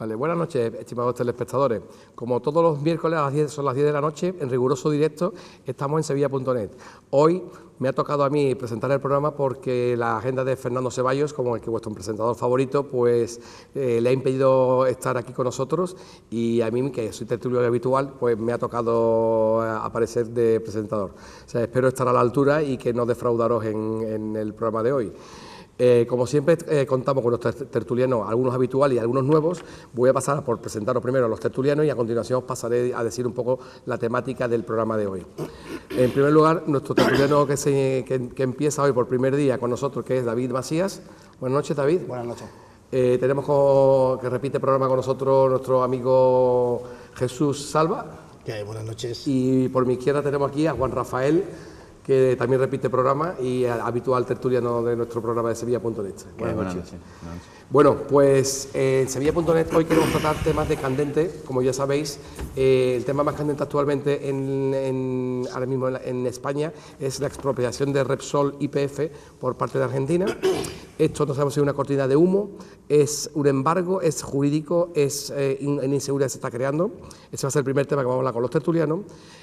Vale, buenas noches, estimados telespectadores. Como todos los miércoles a las 10, son las 10 de la noche, en riguroso directo, estamos en sevilla.net. Hoy me ha tocado a mí presentar el programa porque la agenda de Fernando Ceballos, como el que vuestro presentador favorito, pues le ha impedido estar aquí con nosotros, y a mí, que soy tertulio habitual, pues me ha tocado aparecer de presentador. O sea, espero estar a la altura y que no defraudaros en el programa de hoy. Como siempre, contamos con nuestros tertulianos, algunos habituales y algunos nuevos. Voy a pasar por presentaros primero a los tertulianos y a continuación os pasaré a decir un poco la temática del programa de hoy. En primer lugar, nuestro tertuliano que empieza hoy por primer día con nosotros, que es David Macías. Buenas noches, David. Buenas noches. Tenemos que repite programa con nosotros nuestro amigo Jesús Salva. Buenas noches. Y por mi izquierda tenemos aquí a Juan Rafael, que también repite programa y habitual tertuliano de nuestro programa de sevilla.net. Buenas noches. Bueno, pues en sevilla.net hoy queremos tratar temas de candente. Como ya sabéis, el tema más candente actualmente ahora mismo en España es la expropiación de Repsol YPF por parte de Argentina. Esto no sabemos si es una cortina de humo, es un embargo, es jurídico, es una inseguridad que se está creando. Ese va a ser el primer tema que vamos a hablar con los tertulianos.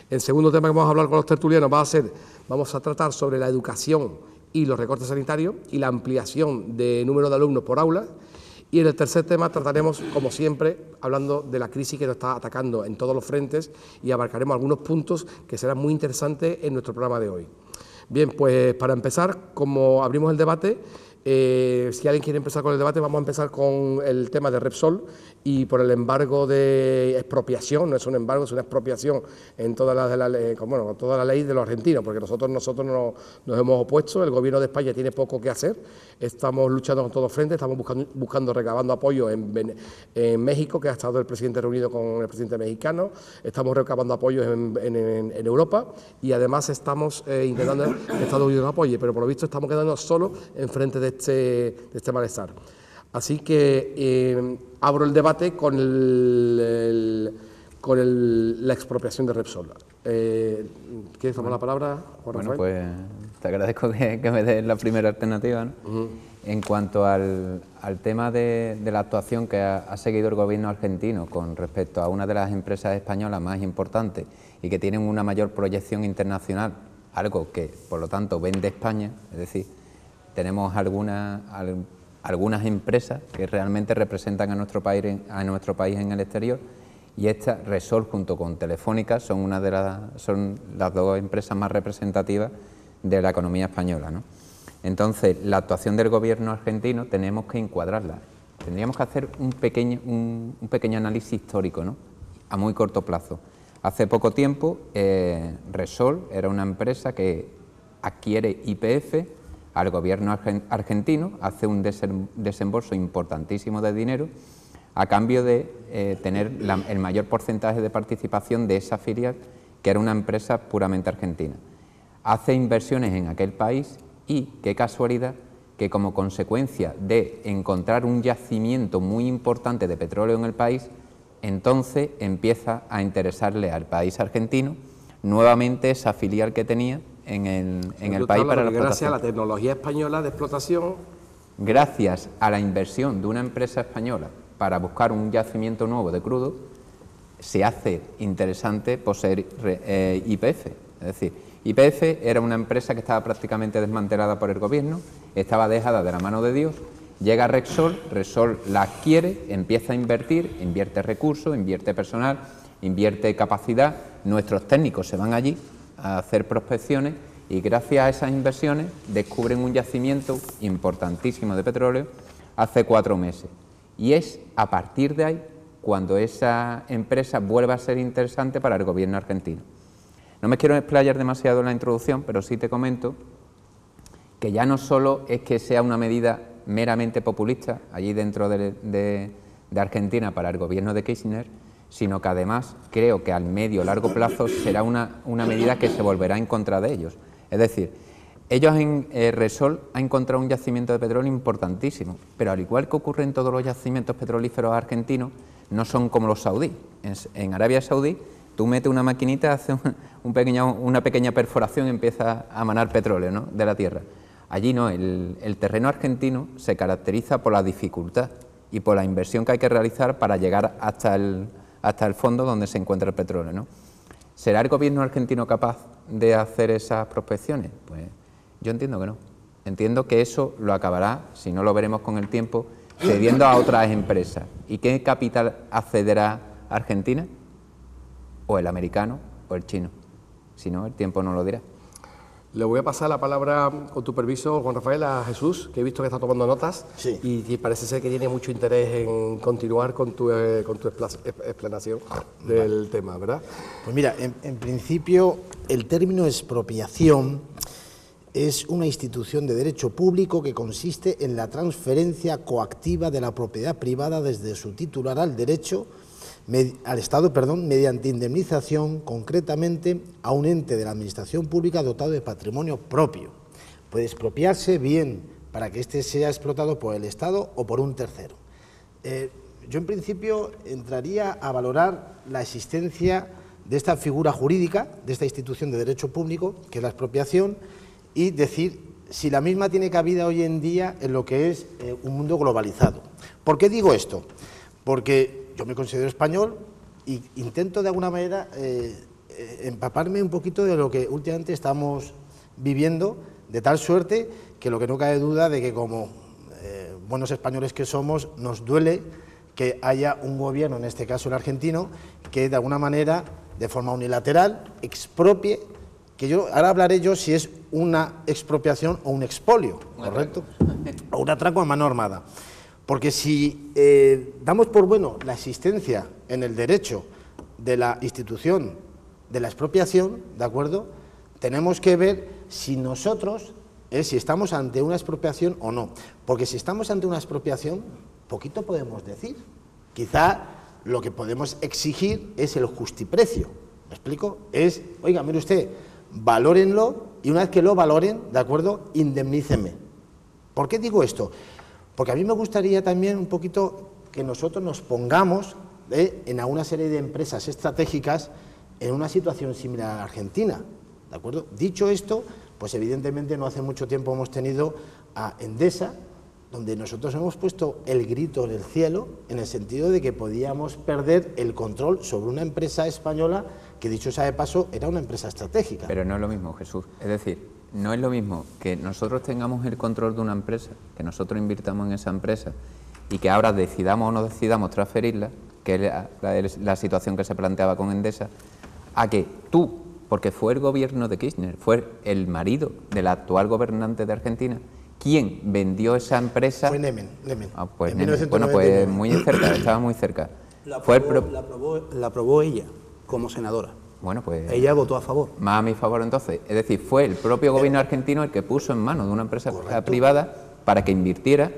El segundo tema que vamos a hablar con los tertulianos vamos a tratar sobre la educación y los recortes sanitarios y la ampliación de número de alumnos por aula. Y en el tercer tema trataremos, como siempre, hablando de la crisis que nos está atacando en todos los frentes, y abarcaremos algunos puntos que serán muy interesantes en nuestro programa de hoy. Bien, pues para empezar, como abrimos el debate, si alguien quiere empezar con el debate, vamos a empezar con el tema de Repsol y por el embargo de expropiación. No es un embargo, es una expropiación en toda toda la ley de los argentinos, porque nosotros nos hemos opuesto. El gobierno de España tiene poco que hacer, estamos luchando con todos frentes, estamos recabando apoyo en México, que ha estado el presidente reunido con el presidente mexicano, estamos recabando apoyos en Europa, y además estamos intentando que Estados Unidos nos apoye, pero por lo visto estamos quedando solos en frente de este malestar. Así que abro el debate con la expropiación de Repsol. ¿Quieres tomar la palabra, Juan Rafael? Bueno, pues te agradezco que me des la primera alternativa, ¿no? En cuanto al tema de la actuación que ha seguido el gobierno argentino con respecto a una de las empresas españolas más importantes y que tienen una mayor proyección internacional, algo que, por lo tanto, vende España, es decir, tenemos algunas empresas que realmente representan a nuestro país en el exterior, y esta, Repsol, junto con Telefónica, son las dos empresas más representativas de la economía española, ¿no? Entonces, la actuación del gobierno argentino tenemos que encuadrarla. Tendríamos que hacer un pequeño análisis histórico, ¿no?, a muy corto plazo. Hace poco tiempo, Repsol era una empresa que adquiere YPF al gobierno argentino, hace un desembolso importantísimo de dinero a cambio de tener el mayor porcentaje de participación de esa filial, que era una empresa puramente argentina. Hace inversiones en aquel país y, qué casualidad, que como consecuencia de encontrar un yacimiento muy importante de petróleo en el país, entonces empieza a interesarle al país argentino nuevamente esa filial que tenía en el país para la explotación. Gracias a la tecnología española de explotación. Gracias a la inversión de una empresa española para buscar un yacimiento nuevo de crudo, se hace interesante poseer YPF. Es decir, YPF era una empresa que estaba prácticamente desmantelada por el gobierno, estaba dejada de la mano de Dios. Llega Repsol, Repsol la adquiere, empieza a invertir, invierte recursos, invierte personal, invierte capacidad. Nuestros técnicos se van allí a hacer prospecciones y gracias a esas inversiones descubren un yacimiento importantísimo de petróleo hace 4 meses. Y es a partir de ahí cuando esa empresa vuelve a ser interesante para el gobierno argentino. No me quiero explayar demasiado en la introducción, pero sí te comento que ya no solo es que sea una medida meramente populista allí dentro de Argentina para el gobierno de Kirchner, sino que además creo que al medio o largo plazo será una medida que se volverá en contra de ellos. Es decir, Repsol ha encontrado un yacimiento de petróleo importantísimo, pero al igual que ocurre en todos los yacimientos petrolíferos argentinos, no son como los saudíes. En Arabia Saudí, tú metes una maquinita, hace una pequeña perforación y empieza a manar petróleo, ¿no?, de la tierra. Allí no, el terreno argentino se caracteriza por la dificultad y por la inversión que hay que realizar para llegar hasta el fondo donde se encuentra el petróleo, ¿no? ¿Será el gobierno argentino capaz de hacer esas prospecciones? Pues yo entiendo que no. Entiendo que eso lo acabará, si no lo veremos con el tiempo, cediendo a otras empresas. ¿Y qué capital accederá a Argentina? O el americano o el chino. Si no, el tiempo no lo dirá. Le voy a pasar la palabra, con tu permiso, Juan Rafael, a Jesús, que he visto que está tomando notas, sí, y parece ser que tiene mucho interés en continuar con tu explanación del tema, ¿verdad? Pues mira, en principio el término expropiación es una institución de derecho público que consiste en la transferencia coactiva de la propiedad privada desde su titular al Estado, mediante indemnización, concretamente a un ente de la administración pública dotado de patrimonio propio. Puede expropiarse bien para que éste sea explotado por el Estado o por un tercero. Yo en principio entraría a valorar la existencia de esta figura jurídica, de esta institución de derecho público, que es la expropiación, y decir si la misma tiene cabida hoy en día en lo que es un mundo globalizado. ¿Por qué digo esto? Porque yo me considero español e intento de alguna manera empaparme un poquito de lo que últimamente estamos viviendo, de tal suerte que lo que no cabe duda de que como buenos españoles que somos, nos duele que haya un gobierno, en este caso el argentino, que de alguna manera, de forma unilateral, expropie, que yo ahora hablaré yo si es una expropiación o un expolio, ¿correcto? O un atraco a mano armada. Porque si damos por bueno la existencia en el derecho de la institución de la expropiación, ¿de acuerdo?, tenemos que ver si nosotros, si estamos ante una expropiación o no. Porque si estamos ante una expropiación, poquito podemos decir. Quizá lo que podemos exigir es el justiprecio. ¿Me explico? Es, oiga, mire usted, valórenlo y una vez que lo valoren, ¿de acuerdo?, indemnícenme. ¿Por qué digo esto? Porque a mí me gustaría también un poquito que nosotros nos pongamos en alguna serie de empresas estratégicas en una situación similar a la Argentina, ¿de acuerdo? Dicho esto, pues evidentemente no hace mucho tiempo hemos tenido a Endesa, donde nosotros hemos puesto el grito en el cielo en el sentido de que podíamos perder el control sobre una empresa española que, dicho sea de paso, era una empresa estratégica. Pero no es lo mismo, Jesús. Es decir, no es lo mismo que nosotros tengamos el control de una empresa, que nosotros invirtamos en esa empresa y que ahora decidamos o no decidamos transferirla, que es la situación que se planteaba con Endesa, a que tú, porque fue el gobierno de Kirchner, fue el marido del actual gobernante de Argentina, quien vendió esa empresa. Fue Nemen. Ah, pues Nemen. Bueno, pues muy cerca, estaba muy cerca. La aprobó ella como senadora. Bueno, pues ella votó a favor. Más a mi favor entonces. Es decir, fue el propio gobierno argentino el que puso en manos de una empresa privada para que invirtiera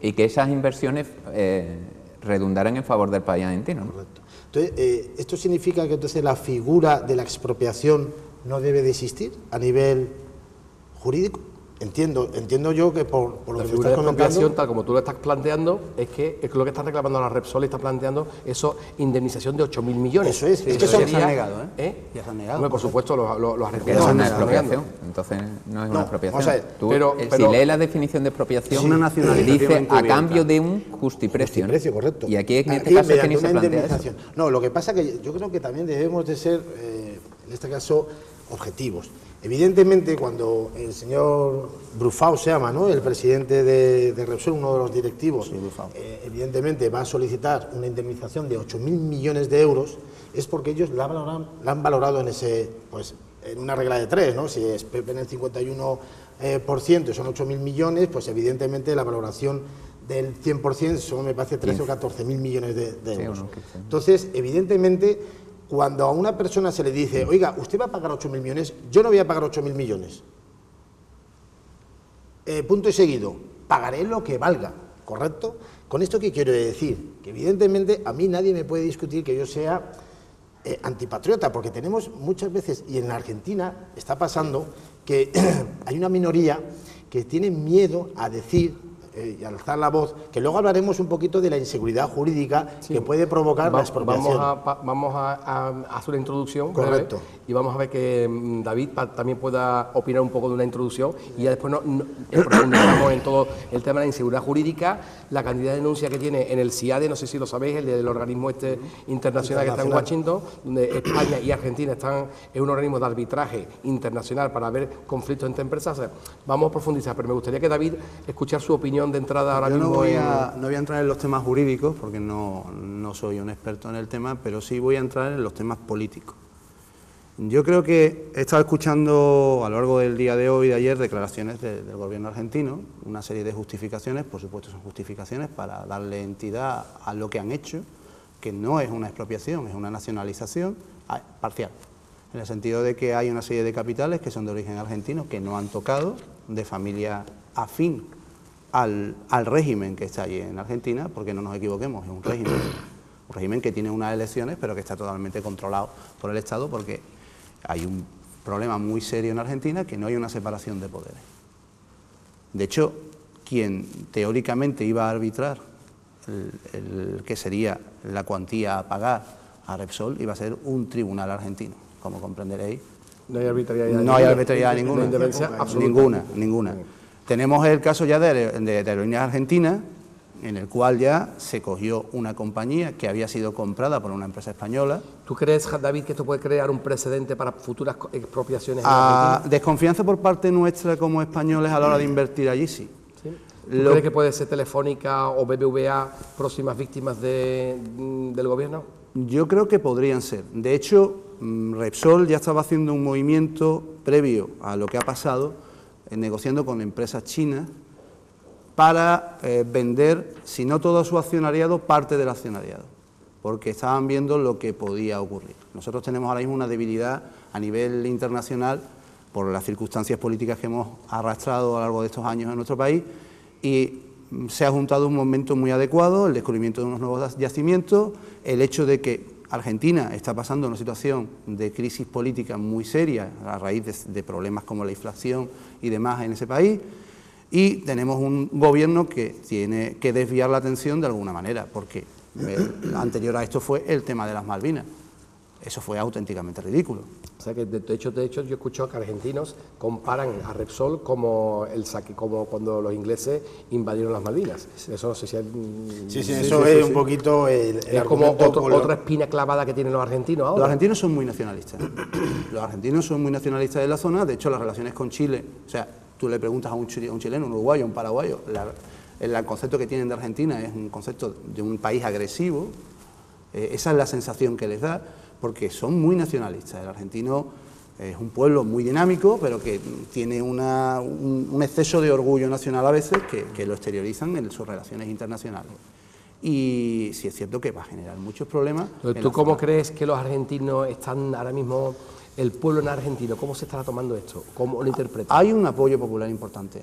y que esas inversiones redundaran en favor del país argentino, ¿no? Correcto. Entonces, ¿esto significa que entonces la figura de la expropiación no debe de existir a nivel jurídico? Entiendo yo que por lo la que me figura estás de expropiación, comentando, tal como tú lo estás planteando, es lo que está reclamando la Repsol y está planteando eso, indemnización de 8.000 millones. Eso es, Sí, es que eso son... ya se han negado, Ya se han negado. Hombre, por supuesto, los Que argentinos eso han no es estado expropiación, negando. entonces no es No, una expropiación. vamos a ver, Tú, pero- si lees la definición de expropiación, Es una nacionalización dice a encubierta. cambio de un justiprecio, ¿no? Justiprecio, correcto. Y aquí en este Aquí, caso es que mediante ni se una plantea eso. indemnización. No, lo que pasa es que yo creo que también debemos de ser, en este caso, objetivos. Evidentemente, cuando el señor Brufau se llama, ¿no?, el presidente de Repsol, uno de los directivos, Sí, Brufau. evidentemente va a solicitar una indemnización de 8.000 millones de euros, es porque ellos la han valorado en ese, pues, en una regla de tres, ¿no? Si es PP en el 51% son 8.000 millones, pues evidentemente la valoración del 100% son, me parece, 13 o 14.000 millones de euros. uno, 15. Entonces, evidentemente, cuando a una persona se le dice, oiga, usted va a pagar 8.000 millones, yo no voy a pagar 8.000 millones. Punto y seguido, pagaré lo que valga, ¿correcto? ¿Con esto qué quiero decir? Que evidentemente a mí nadie me puede discutir que yo sea antipatriota, porque tenemos muchas veces, y en la Argentina está pasando, que hay una minoría que tiene miedo a decir, y alzar la voz, que luego hablaremos un poquito de la inseguridad jurídica que puede provocar la expropiación. Vamos a hacer una introducción. Correcto. Y vamos a ver que David también pueda opinar un poco de una introducción y ya después profundizamos en todo el tema de la inseguridad jurídica, la cantidad de denuncias que tiene en el CIADE, no sé si lo sabéis, el del organismo internacional que está en Washington, donde España y Argentina están en un organismo de arbitraje internacional para ver conflictos entre empresas. O sea, vamos a profundizar, pero me gustaría que David escuchar su opinión de entrada ahora mismo. No voy a entrar en los temas jurídicos porque no soy un experto en el tema, pero sí voy a entrar en los temas políticos. Yo creo que he estado escuchando a lo largo del día de hoy y de ayer declaraciones del gobierno argentino, una serie de justificaciones, por supuesto son justificaciones para darle entidad a lo que han hecho, que no es una expropiación, es una nacionalización parcial, en el sentido de que hay una serie de capitales que son de origen argentino, que no han tocado, de familia afín al régimen que está allí en Argentina, porque no nos equivoquemos, es un régimen que tiene unas elecciones, pero que está totalmente controlado por el Estado, porque hay un problema muy serio en Argentina, que no hay una separación de poderes. De hecho, quien teóricamente iba a arbitrar el que sería la cuantía a pagar a Repsol iba a ser un tribunal argentino, como comprenderéis. No hay arbitrariedad. No hay arbitrariedad ninguna. Ninguna. Tenemos el caso ya de Aerolíneas Argentinas, en el cual ya se cogió una compañía que había sido comprada por una empresa española. ¿Tú crees, David, que esto puede crear un precedente para futuras expropiaciones en Argentina? Desconfianza por parte nuestra como españoles a la hora de invertir allí, sí. ¿Sí? ¿Tú crees que puede ser Telefónica o BBVA próximas víctimas del gobierno? Yo creo que podrían ser. De hecho, Repsol ya estaba haciendo un movimiento previo a lo que ha pasado, negociando con empresas chinas, para vender, si no todo su accionariado, parte del accionariado, porque estaban viendo lo que podía ocurrir. Nosotros tenemos ahora mismo una debilidad a nivel internacional por las circunstancias políticas que hemos arrastrado a lo largo de estos años en nuestro país, y se ha juntado un momento muy adecuado, el descubrimiento de unos nuevos yacimientos, el hecho de que Argentina está pasando una situación de crisis política muy seria a raíz de problemas como la inflación y demás en ese país, y tenemos un gobierno que tiene que desviar la atención de alguna manera, porque anterior a esto fue el tema de las Malvinas. Eso fue auténticamente ridículo. O sea que de hecho yo he escuchado que argentinos comparan a Repsol como cuando los ingleses invadieron las Malvinas. Eso no sé si eso es un poquito el es como otra espina clavada que tienen los argentinos ahora. Los argentinos son muy nacionalistas. Los argentinos son muy nacionalistas de la zona. De hecho, las relaciones con Chile, o sea, tú le preguntas a un chileno, un uruguayo, un paraguayo, el concepto que tienen de Argentina es un concepto de un país agresivo. Esa es la sensación que les da, porque son muy nacionalistas. El argentino es un pueblo muy dinámico, pero que tiene un exceso de orgullo nacional a veces que lo exteriorizan en sus relaciones internacionales. Y sí es cierto que va a generar muchos problemas. ¿Tú cómo crees que los argentinos están ahora mismo, el pueblo en argentino, cómo se estará tomando esto? ¿Cómo lo interpretan? Hay un apoyo popular importante.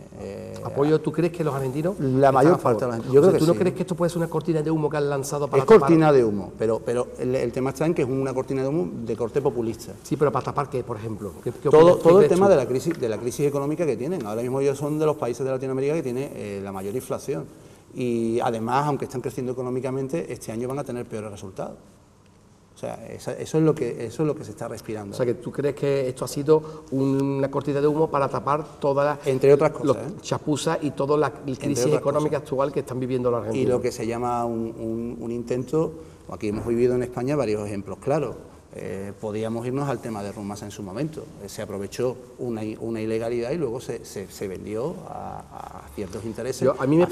¿Apoyo? ¿Tú crees que los argentinos? La mayor parte de los argentinos. Yo creo que ¿tú no sí. crees que esto puede ser una cortina de humo que han lanzado para tapar? Es cortina de humo, pero el tema está en que es una cortina de humo de corte populista. Sí, pero ¿para tapar qué, por ejemplo? Todo el tema de la crisis económica que tienen. Ahora mismo ellos son de los países de Latinoamérica que tiene la mayor inflación. Y además, aunque están creciendo económicamente, este año van a tener peores resultados. O sea, eso es lo que se está respirando. O sea, que tú crees que esto ha sido una cortina de humo para tapar todas las... Entre otras cosas, los chapuzas y toda la crisis económica actual que están viviendo los argentinos. Y lo que se llama un intento, aquí hemos vivido en España varios ejemplos claros. Podíamos irnos al tema de Rumasa en su momento. Se aprovechó una ilegalidad y luego se vendió a ciertos intereses. A mí me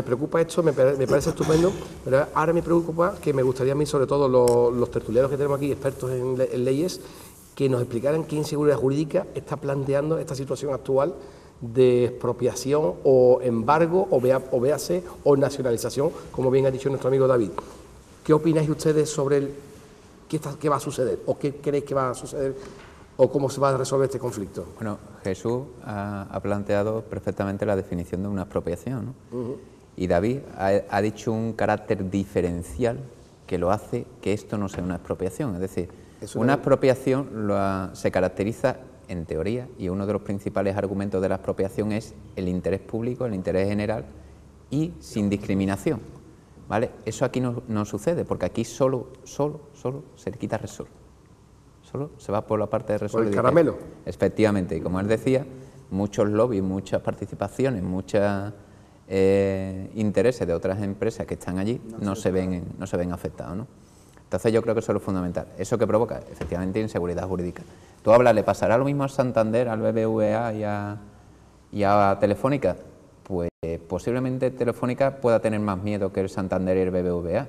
preocupa esto, me parece estupendo, pero ahora me preocupa que me gustaría a mí, sobre todo los tertulianos que tenemos aquí, expertos en leyes, que nos explicaran qué inseguridad jurídica está planteando esta situación actual de expropiación o embargo o nacionalización, como bien ha dicho nuestro amigo David. ¿Qué opináis ustedes sobre qué va a suceder o qué creéis que va a suceder o cómo se va a resolver este conflicto? Bueno, Jesús ha planteado perfectamente la definición de una expropiación, ¿no? Y David ha dicho un carácter diferencial que lo hace que esto no sea una expropiación. Es decir, una expropiación se caracteriza en teoría, y uno de los principales argumentos de la expropiación es el interés público, el interés general, y sin discriminación, ¿vale? Eso aquí no sucede, porque aquí solo se le quita Repsol. Solo se va por la parte de Repsol. ¿Por el caramelo? Efectivamente, y como él decía, muchos lobbies, muchas participaciones, muchos intereses de otras empresas que están allí no se ven afectados, ¿no? Entonces yo creo que eso es lo fundamental. Eso que provoca, efectivamente, inseguridad jurídica. Tú hablas, ¿le pasará lo mismo a Santander, al BBVA y a Telefónica? Pues posiblemente Telefónica pueda tener más miedo que el Santander y el BBVA.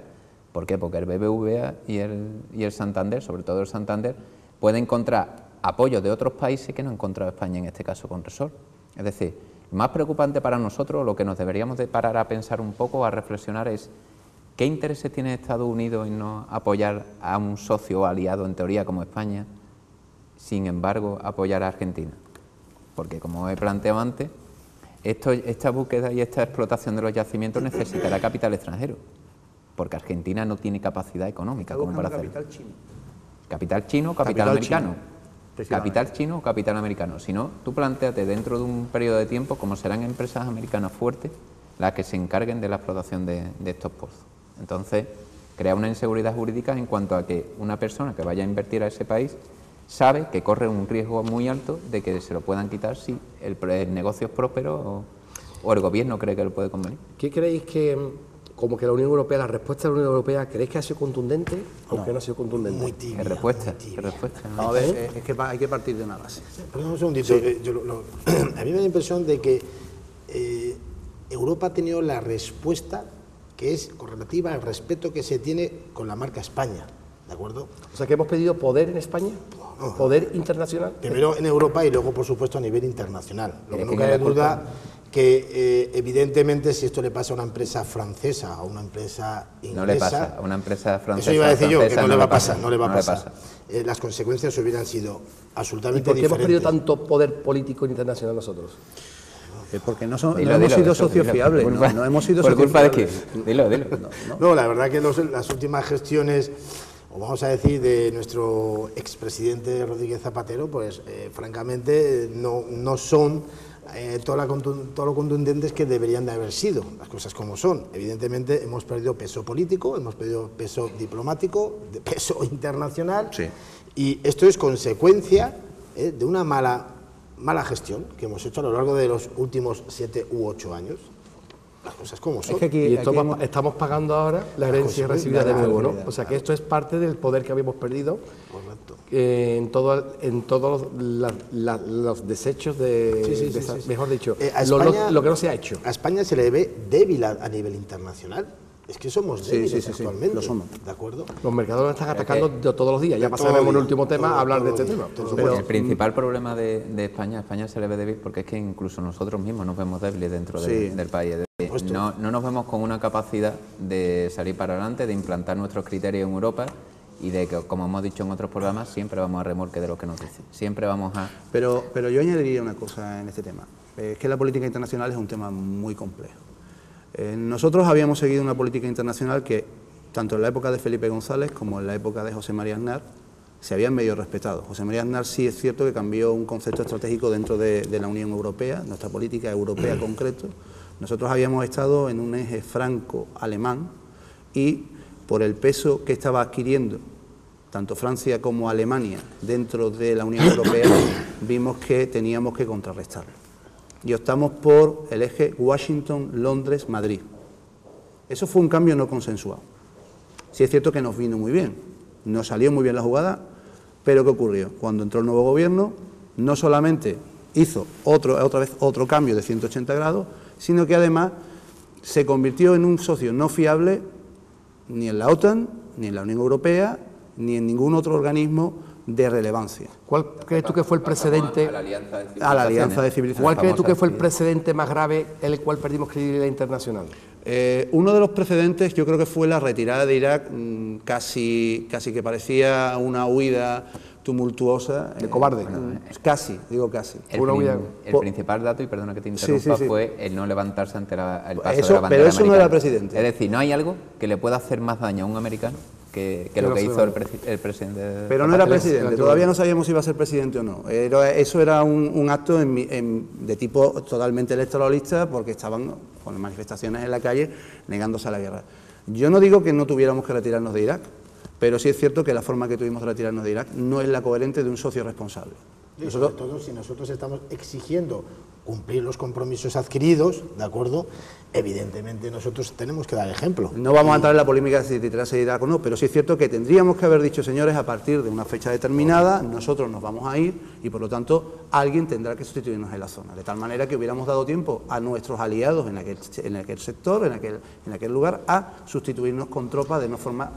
¿Por qué? Porque el BBVA y el Santander, sobre todo el Santander, puede encontrar apoyo de otros países que no ha encontrado España en este caso con Repsol. Es decir, lo más preocupante para nosotros, lo que nos deberíamos de parar a pensar un poco, a reflexionar es ¿qué intereses tiene Estados Unidos en no apoyar a un socio o aliado en teoría como España, sin embargo apoyar a Argentina? Porque como he planteado antes, esta búsqueda y esta explotación de los yacimientos necesitará capital extranjero, porque Argentina no tiene capacidad económica como para hacerlo. Capital chino. Capital chino, capital americano. Chino. Capital chino o capital americano. Si no, tú plantéate dentro de un periodo de tiempo cómo serán empresas americanas fuertes las que se encarguen de la explotación de estos pozos. Entonces, crea una inseguridad jurídica en cuanto a que una persona que vaya a invertir a ese país sabe que corre un riesgo muy alto de que se lo puedan quitar si el negocio es próspero o el gobierno cree que lo puede convenir. ¿Qué creéis que, como que la Unión Europea, la respuesta de la Unión Europea, creéis que ha sido contundente o que no ha sido contundente? Muy tibia. ¿Qué respuesta? Vamos a ver, es que hay que partir de una base. Perdón un segundito. A mí me da la impresión de que Europa ha tenido la respuesta que es correlativa al respeto que se tiene con la marca España, ¿de acuerdo? O sea, que hemos pedido poder en España, poder internacional. Primero en Europa y luego, por supuesto, a nivel internacional. Lo que no cabe duda que, evidentemente, si esto le pasa a una empresa francesa o a una empresa inglesa... No le pasa a una empresa francesa. Eso iba a decir yo, que no le va a pasa, pasar, no le va a pasar. Las consecuencias hubieran sido ¿Y absolutamente por qué hemos diferentes. perdido tanto poder político internacional nosotros? Porque no hemos sido socios fiables, no hemos sido socios ¿Por culpa de fiables. quién? Dilo. No, la verdad que las últimas gestiones, o vamos a decir, de nuestro expresidente Rodríguez Zapatero, pues francamente no son todo lo contundentes que deberían de haber sido, las cosas como son. Evidentemente hemos perdido peso político, hemos perdido peso diplomático, peso internacional, Sí. Y esto es consecuencia de una mala gestión que hemos hecho a lo largo de los últimos 7 u 8 años. Las cosas como son. Es que aquí, Y esto aquí estamos pagando ahora la herencia consecuencia recibida de de la nuevo, ¿no? realidad, O sea, que esto es parte del poder que habíamos perdido Correcto. en todos los desechos de mejor dicho, A España- lo que no se ha hecho. A España se le ve débil a nivel internacional. Es que somos débiles sí, actualmente. lo somos. ¿De acuerdo? Los mercados nos están atacando todos los días. Ya pasaremos en el último tema a hablar de este tema. por supuesto. El principal problema de España se le ve débil porque es que incluso nosotros mismos nos vemos débiles dentro del país. Es decir, no nos vemos con una capacidad de salir para adelante, de implantar nuestros criterios en Europa y de que, como hemos dicho en otros programas, siempre vamos a remolque de lo que nos dicen. Siempre vamos a... Pero yo añadiría una cosa en este tema. Es que la política internacional es un tema muy complejo. Nosotros habíamos seguido una política internacional que, tanto en la época de Felipe González como en la época de José María Aznar, se habían medio respetado. José María Aznar sí es cierto que cambió un concepto estratégico dentro de la Unión Europea, nuestra política europea concreto. Nosotros habíamos estado en un eje franco-alemán y por el peso que estaba adquiriendo tanto Francia como Alemania dentro de la Unión Europea, vimos que teníamos que contrarrestarlo. Y optamos por el eje Washington-Londres-Madrid. Eso fue un cambio no consensuado. Sí es cierto que nos vino muy bien, nos salió muy bien la jugada, pero ¿qué ocurrió? Cuando entró el nuevo gobierno, no solamente hizo otra vez otro cambio de 180 grados, sino que además se convirtió en un socio no fiable ni en la OTAN, ni en la Unión Europea, ni en ningún otro organismo de relevancia. ¿Cuál crees tú que fue el precedente? A la Alianza de Civilizaciones. ¿Cuál crees tú que fue el precedente más grave en el cual perdimos credibilidad internacional? Uno de los precedentes yo creo que fue la retirada de Irak, casi que parecía una huida tumultuosa. De cobarde. Casi, digo casi. El principal dato, y perdona que te interrumpa, sí. fue el no levantarse ante el paso Eso, de la bandera pero eso no americana. era presidente. Es decir, no hay algo que le pueda hacer más daño a un americano lo que hizo el presidente. Pero no era presidente, todavía no sabíamos si iba a ser presidente o no. Eso era un acto de tipo totalmente electoralista, porque estaban con manifestaciones en la calle negándose a la guerra. Yo no digo que no tuviéramos que retirarnos de Irak, pero sí es cierto que la forma que tuvimos de retirarnos de Irak no es la coherente de un socio responsable. Y sobre todo si nosotros estamos exigiendo cumplir los compromisos adquiridos, ¿de acuerdo? Evidentemente nosotros tenemos que dar ejemplo. No vamos a entrar en la polémica de si retirarse de Irak o no, pero sí es cierto que tendríamos que haber dicho, señores, a partir de una fecha determinada, nosotros nos vamos a ir y por lo tanto alguien tendrá que sustituirnos en la zona, de tal manera que hubiéramos dado tiempo a nuestros aliados en aquel sector, en aquel lugar, a sustituirnos con tropas de una forma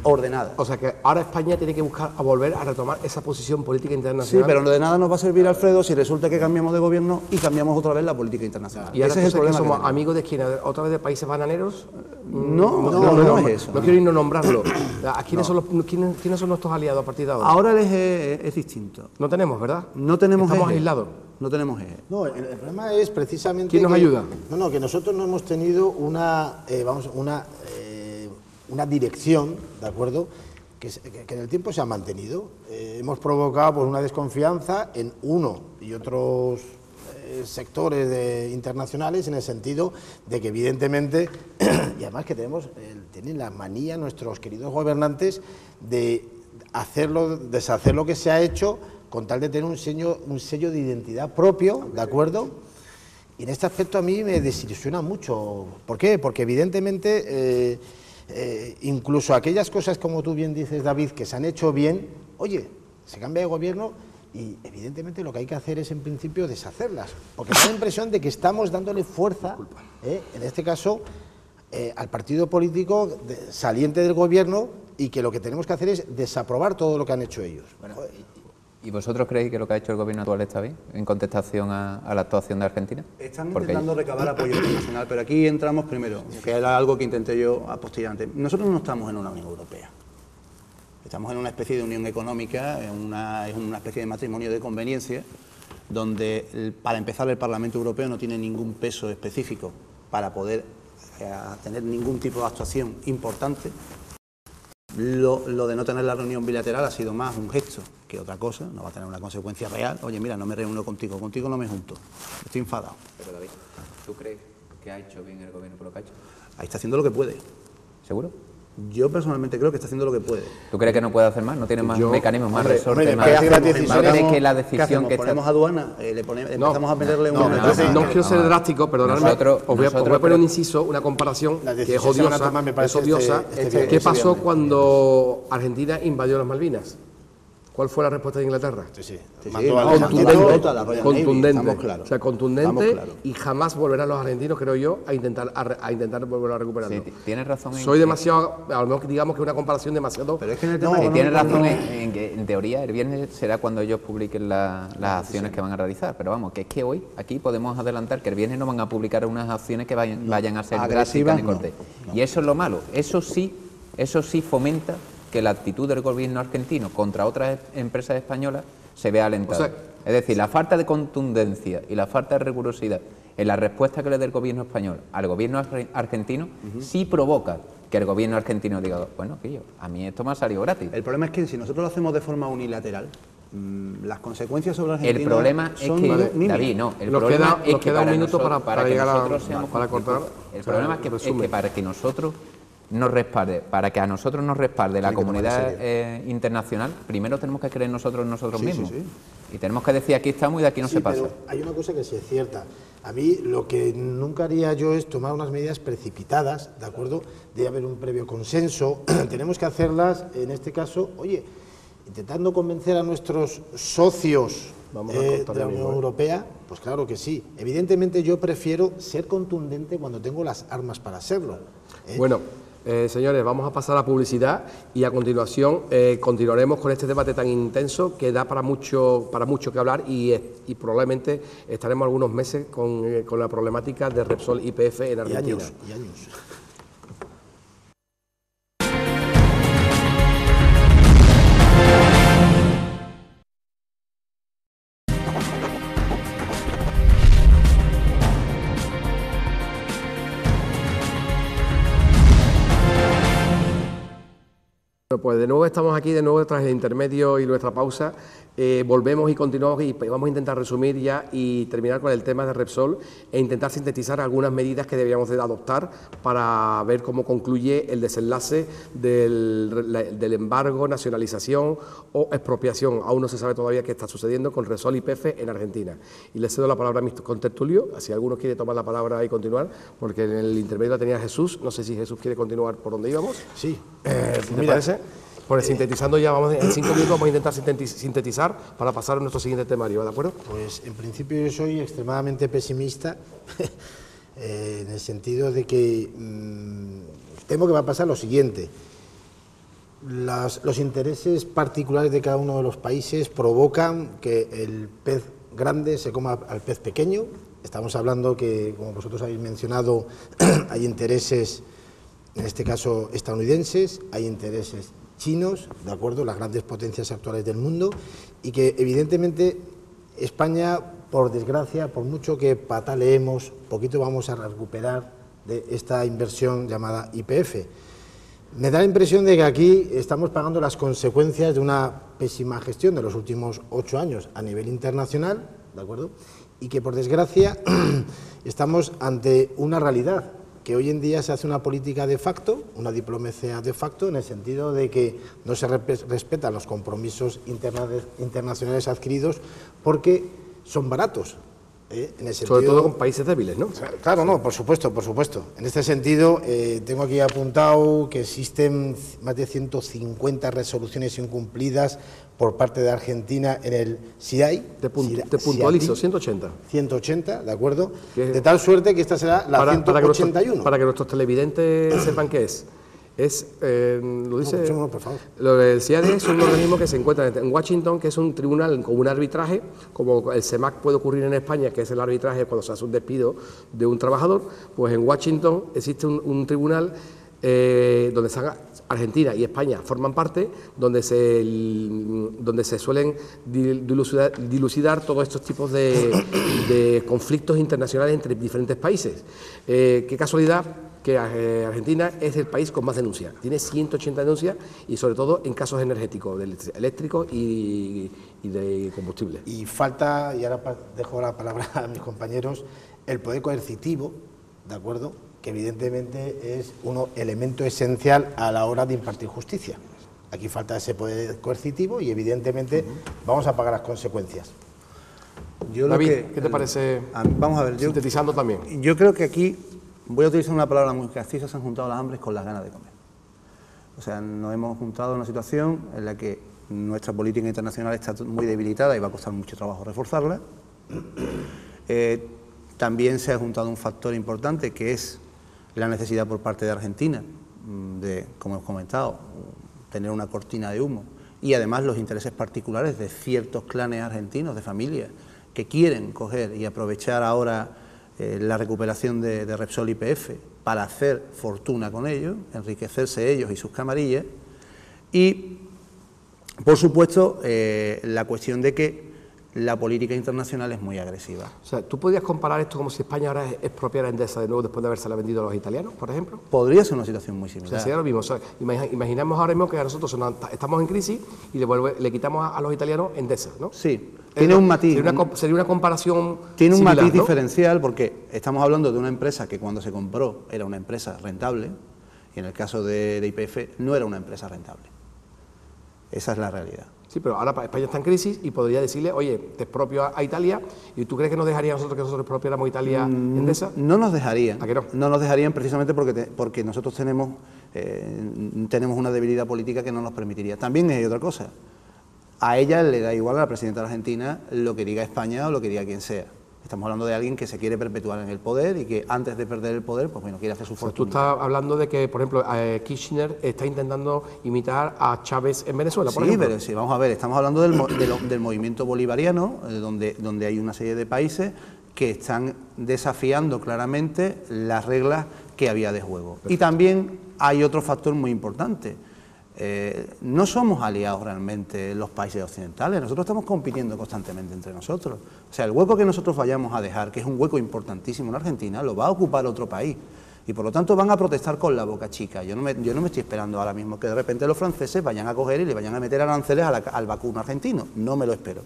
ordenada. O sea que ahora España tiene que buscar a volver a retomar esa posición política internacional. Sí, pero de nada nos va a servir, Alfredo, si resulta que cambiamos de gobierno y cambiamos otra vez la política internacional. Y ese es el problema. ¿Somos amigos de esquina otra vez de países bananeros? No es eso. No quiero ir a nombrarlo. ¿Quiénes son nuestros aliados a partir de ahora? Ahora el eje es distinto. No tenemos, ¿verdad? No tenemos Estamos eje. aislados. No tenemos eje. No, el problema es precisamente ¿Quién nos ayuda? No, que nosotros no hemos tenido una dirección, ¿de acuerdo?, que en el tiempo se ha mantenido. Hemos provocado pues una desconfianza en uno y otros sectores internacionales, en el sentido de que evidentemente, y además que tienen la manía nuestros queridos gobernantes de deshacer lo que se ha hecho con tal de tener un sello de identidad propio, ¿de acuerdo? Y en este aspecto a mí me desilusiona mucho. ¿Por qué? Porque evidentemente incluso aquellas cosas, como tú bien dices, David, que se han hecho bien, oye, se cambia de gobierno y evidentemente lo que hay que hacer es en principio deshacerlas, porque me da la impresión de que estamos dándole fuerza, en este caso, al partido político saliente del gobierno, y que lo que tenemos que hacer es desaprobar todo lo que han hecho ellos. Bueno, ¿y vosotros creéis que lo que ha hecho el gobierno actual está bien, en contestación a la actuación de Argentina? Están intentando recabar apoyo internacional, pero aquí entramos primero, que era algo que intenté yo posteriormente. Nosotros no estamos en una Unión Europea. Estamos en una especie de unión económica, es una especie de matrimonio de conveniencia, donde para empezar el Parlamento Europeo no tiene ningún peso específico para poder tener ningún tipo de actuación importante. Lo de no tener la reunión bilateral ha sido más un gesto que otra cosa, no va a tener una consecuencia real. Oye, mira, no me reúno contigo no me junto, estoy enfadado. Pero David, ¿tú crees que ha hecho bien el gobierno por lo que ha hecho? Ahí está haciendo lo que puede. ¿Seguro? Yo personalmente creo que está haciendo lo que puede. ¿Tú crees que no puede hacer más? ¿No tiene más mecanismos, más resortes? ¿No crees que la decisión que ponemos aduana? Empezamos a meterle no quiero ser drástico, perdonadme. Os voy a poner un inciso, una comparación que es odiosa. ¿Qué pasó cuando Argentina invadió las Malvinas? ¿Cuál fue la respuesta de Inglaterra? Contundente. O sea, contundente, y jamás volverán los argentinos, creo yo, a intentar volver a recuperarlo. Sí, tienes razón. Soy demasiado, a lo mejor digamos que una comparación demasiado. Pero es que en el tema tienes razón en que en teoría el viernes será cuando ellos publiquen las acciones que van a realizar. Pero vamos, que es que hoy aquí podemos adelantar que el viernes no van a publicar unas acciones que vayan a ser agresivas ni cortés. Y eso es lo malo. Eso sí fomenta que la actitud del gobierno argentino contra otras empresas españolas se vea alentada. Es decir, la falta de contundencia y la falta de rigurosidad en la respuesta que le dé el gobierno español al gobierno argentino sí provoca que el gobierno argentino diga, bueno, a mí esto me ha salido gratis. El problema es que si nosotros lo hacemos de forma unilateral, las consecuencias sobre Argentina el problema es que, David, no, el problema es que queda un minuto para llegar para cortar. El problema es que para que nosotros nos respalde, para que a nosotros nos respalde la comunidad internacional, primero tenemos que creer nosotros mismos. Sí. Y tenemos que decir, aquí estamos y de aquí no se pasa. Pero hay una cosa que sí es cierta. A mí lo que nunca haría yo es tomar unas medidas precipitadas, ¿de acuerdo? Debe haber un previo consenso. Tenemos que hacerlas, en este caso, oye, intentando convencer a nuestros socios de la Unión Europea, pues claro que sí. Evidentemente yo prefiero ser contundente cuando tengo las armas para serlo. Bueno, señores, vamos a pasar a publicidad y a continuación continuaremos con este debate tan intenso que da para mucho que hablar y probablemente estaremos algunos meses con la problemática de Repsol YPF en Argentina. Y años. Bueno, pues de nuevo estamos aquí, de nuevo tras el intermedio y nuestra pausa. Volvemos y continuamos y vamos a intentar resumir ya y terminar con el tema de Repsol e intentar sintetizar algunas medidas que deberíamos de adoptar para ver cómo concluye el desenlace del embargo, nacionalización o expropiación. Aún no se sabe todavía qué está sucediendo con Repsol y YPF en Argentina. Y le cedo la palabra a mi contertulio, si alguno quiere tomar la palabra y continuar, porque en el intermedio la tenía Jesús. No sé si Jesús quiere continuar por donde íbamos. Sí. ¿Te parece? Pues sintetizando ya, vamos en 5 minutos vamos a intentar sintetizar para pasar a nuestro siguiente temario, ¿de acuerdo? Pues en principio yo soy extremadamente pesimista en el sentido de que temo que va a pasar lo siguiente. Los intereses particulares de cada uno de los países provocan que el pez grande se coma al pez pequeño. Estamos hablando que, como vosotros habéis mencionado, hay intereses, en este caso estadounidenses, hay intereses chinos, ¿de acuerdo?, las grandes potencias actuales del mundo, y que evidentemente España, por desgracia, por mucho que pataleemos, poquito vamos a recuperar de esta inversión llamada YPF. Me da la impresión de que aquí estamos pagando las consecuencias de una pésima gestión de los últimos 8 años a nivel internacional, ¿de acuerdo?, y que por desgracia estamos ante una realidad, que hoy en día se hace una política de facto, una diplomacia de facto, en el sentido de que no se respetan los compromisos internacionales adquiridos porque son baratos. En el sentido, sobre todo con países débiles, ¿no? Claro, no, por supuesto, por supuesto. En este sentido, tengo aquí apuntado que existen más de 150 resoluciones incumplidas por parte de Argentina en el CIAI. Te puntualizo, 180. 180, ¿de acuerdo? De tal suerte que esta será la 181. Para que nuestros televidentes sepan qué es. Lo dice, no, por favor. Lo del CIADE es un organismo que se encuentra en Washington, que es un tribunal con un arbitraje, como el CEMAC puede ocurrir en España, que es el arbitraje cuando se hace un despido de un trabajador. Pues en Washington existe un tribunal donde están Argentina y España forman parte, donde se suelen dilucidar todos estos tipos de conflictos internacionales entre diferentes países. Qué casualidad que Argentina es el país con más denuncias, tiene 180 denuncias y sobre todo en casos energéticos, eléctricos y de combustible. Y falta, y ahora dejo la palabra a mis compañeros, el poder coercitivo, ¿de acuerdo?, que evidentemente es un elemento esencial a la hora de impartir justicia. Aquí falta ese poder coercitivo y evidentemente vamos a pagar las consecuencias. David, ¿qué te parece? Vamos a ver, sintetizando también. Yo creo que aquí voy a utilizar una palabra muy castiza: se han juntado las hambres con las ganas de comer. O sea, nos hemos juntado en una situación en la que nuestra política internacional está muy debilitada y va a costar mucho trabajo reforzarla. También se ha juntado un factor importante, que es la necesidad por parte de Argentina de, como hemos comentado, tener una cortina de humo, y además los intereses particulares de ciertos clanes argentinos, de familias, que quieren coger y aprovechar ahora la recuperación de Repsol y YPF para hacer fortuna con ellos, enriquecerse ellos y sus camarillas, y por supuesto la cuestión de que la política internacional es muy agresiva. O sea, ¿tú podrías comparar esto como si España ahora expropiara Endesa de nuevo después de habérsela vendido a los italianos, por ejemplo? Podría ser una situación muy similar. O sea, sería lo mismo. O sea, imaginamos ahora mismo que a nosotros estamos en crisis y le quitamos a los italianos Endesa, ¿no? Sí, tiene un matiz. Sería una comparación tiene un similar, matiz, ¿no?, diferencial, porque estamos hablando de una empresa que cuando se compró era una empresa rentable, y en el caso de YPF no era una empresa rentable. Esa es la realidad. Sí, pero ahora España está en crisis y podría decirle, oye, te expropio a Italia, ¿y tú crees que nos dejaría a nosotros que nosotros expropiáramos a Italia Endesa? No nos dejarían. ¿A qué no? No nos dejarían precisamente porque nosotros tenemos una debilidad política que no nos permitiría. También hay otra cosa. A ella le da igual a la presidenta de Argentina lo que diga España o lo que diga quien sea. Estamos hablando de alguien que se quiere perpetuar en el poder y que antes de perder el poder, pues bueno, quiere hacer su fortuna. Tú estás hablando de que, por ejemplo, Kirchner está intentando imitar a Chávez en Venezuela, por ejemplo. Sí, pero sí, vamos a ver, estamos hablando del movimiento bolivariano, donde hay una serie de países que están desafiando claramente las reglas que había de juego. Perfecto. Y también hay otro factor muy importante. No somos aliados realmente los países occidentales, nosotros estamos compitiendo constantemente entre nosotros. O sea, el hueco que nosotros vayamos a dejar, que es un hueco importantísimo en Argentina, lo va a ocupar otro país. Y por lo tanto van a protestar con la boca chica. Yo no me estoy esperando ahora mismo que de repente los franceses vayan a coger y le vayan a meter aranceles al vacuno argentino. No me lo espero.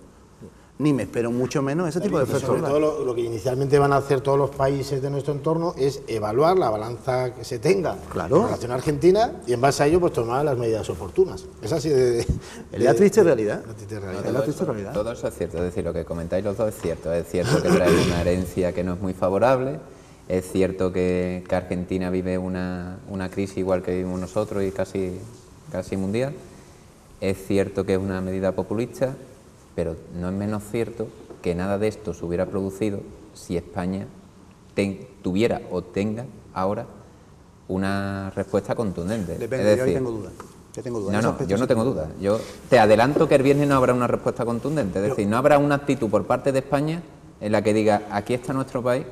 Ni me espero mucho menos ese tipo de efectos. Sobre todo lo que inicialmente van a hacer todos los países de nuestro entorno es evaluar la balanza que se tenga en relación a Argentina y en base a ello pues tomar las medidas oportunas. Es así es la triste realidad. Todo eso es cierto, es decir, lo que comentáis los dos es cierto que trae una herencia que no es muy favorable, es cierto que Argentina vive una crisis igual que vivimos nosotros y casi mundial, es cierto que es una medida populista, pero no es menos cierto que nada de esto se hubiera producido si España tuviera o tenga ahora una respuesta contundente. Depende, es decir, yo tengo dudas. Yo no tengo dudas. Yo te adelanto que el viernes no habrá una respuesta contundente, es decir, no habrá una actitud por parte de España en la que diga, aquí está nuestro país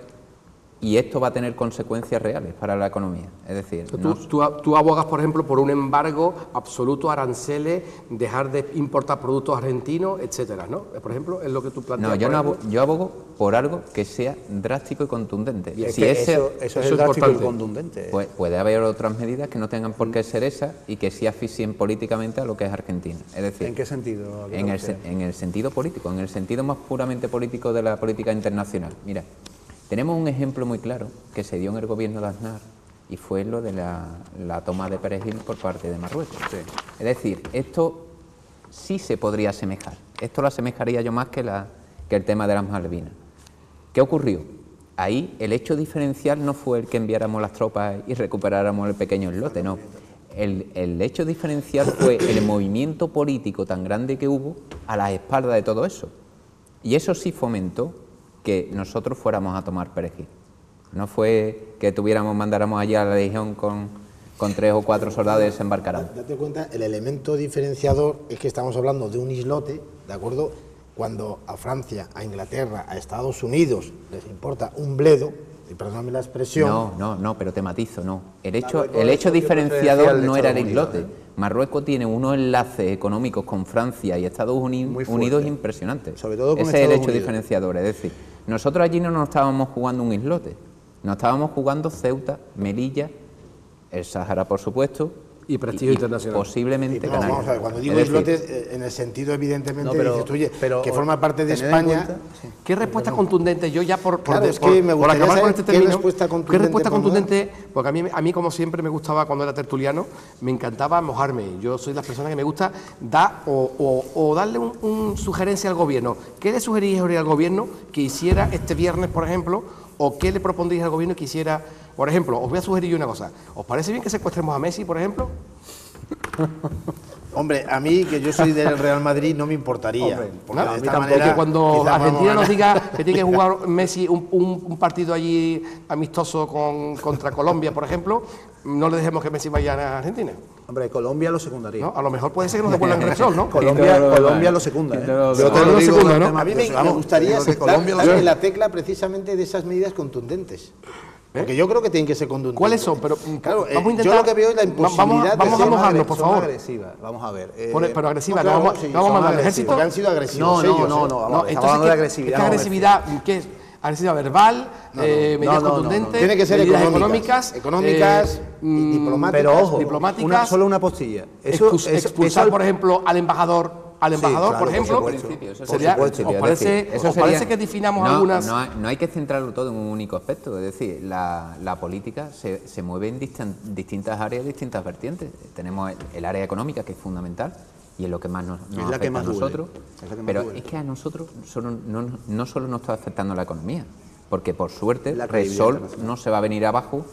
y esto va a tener consecuencias reales para la economía. Es decir, tú abogas, por ejemplo, por un embargo absoluto, aranceles, dejar de importar productos argentinos, etcétera, ¿no? Por ejemplo, es lo que tú planteas. No, yo abogo por algo que sea drástico y contundente. Eso es drástico y contundente. Pues puede haber otras medidas que no tengan por qué ser esas y que sí asfixien políticamente a lo que es Argentina. Es decir, ¿en qué sentido? En el sentido político, en el sentido más puramente político de la política internacional. Mira, tenemos un ejemplo muy claro que se dio en el gobierno de Aznar y fue lo de la toma de Perejil por parte de Marruecos. Sí. Es decir, esto sí se podría asemejar. Esto lo asemejaría yo más que el tema de las Malvinas. ¿Qué ocurrió? Ahí el hecho diferencial no fue el que enviáramos las tropas y recuperáramos el pequeño islote, no. El hecho diferencial fue el movimiento político tan grande que hubo a las espaldas de todo eso. Y eso sí fomentó que nosotros fuéramos a tomar Perejil. No fue que mandáramos allá a la Legión con 3 o 4 soldados y desembarcáramos. Date cuenta, el elemento diferenciador es que estamos hablando de un islote, ¿de acuerdo? Cuando a Francia, a Inglaterra, a Estados Unidos les importa un bledo, y perdóname la expresión... No, pero te matizo, no. El hecho diferenciador no era el islote. Marruecos tiene unos enlaces económicos con Francia y Estados Unidos impresionantes. Sobre todo con ese es el hecho diferenciador, es decir, nosotros allí no nos estábamos jugando un islote, nos estábamos jugando Ceuta, Melilla, el Sáhara, por supuesto, y prestigio internacional. Posiblemente Canarias. Vamos a ver, cuando digo islotes, en el sentido evidentemente dices, oye, que forma parte de España. ¿Qué respuesta contundente? Yo ya por acabar con este término, ¿qué respuesta contundente? Porque a mí como siempre me gustaba cuando era tertuliano, me encantaba mojarme. Yo soy de las personas que me gusta dar o darle una sugerencia al gobierno. ¿Qué le sugeriríais al gobierno que hiciera este viernes, por ejemplo? ¿O qué le propondríais al gobierno que hiciera? Por ejemplo, os voy a sugerir yo una cosa. ¿Os parece bien que secuestremos a Messi, por ejemplo? Hombre, a mí, que yo soy del Real Madrid, no me importaría. Porque de esta manera, cuando Argentina nos diga que tiene que jugar Messi un partido allí amistoso contra Colombia, por ejemplo, no le dejemos que Messi vaya a Argentina. Hombre, Colombia lo secundaría. ¿No? A lo mejor puede ser que nos devuelvan el Repsol, ¿no? Colombia lo secunda. Yo te lo digo, ¿no? A mí me gustaría darle la tecla precisamente de esas medidas contundentes. Porque yo creo que tienen que ser contundentes. ¿Cuáles son? Pero claro, vamos a intentar, yo lo que veo es la imposibilidad vamos a mojarnos, por favor. Vamos a ver. Pero agresiva, no vamos a mandar al ejército. Porque han sido agresivos. No, estamos hablando de agresividad. ¿Qué agresividad? ¿Qué es? Agresividad verbal, medidas contundentes, tiene que ser económicas, diplomáticas. Pero ojo, diplomáticas, solo una postilla. Expulsar, por ejemplo, al embajador, por ejemplo, ¿os parece que definamos algunas? No hay que centrarlo todo en un único aspecto, es decir, la política se mueve en distintas áreas, distintas vertientes. Tenemos el área económica, que es fundamental, y es lo que más nos afecta a nosotros, pero es que a nosotros no solo nos está afectando la economía, porque por suerte Repsol no se va a venir abajo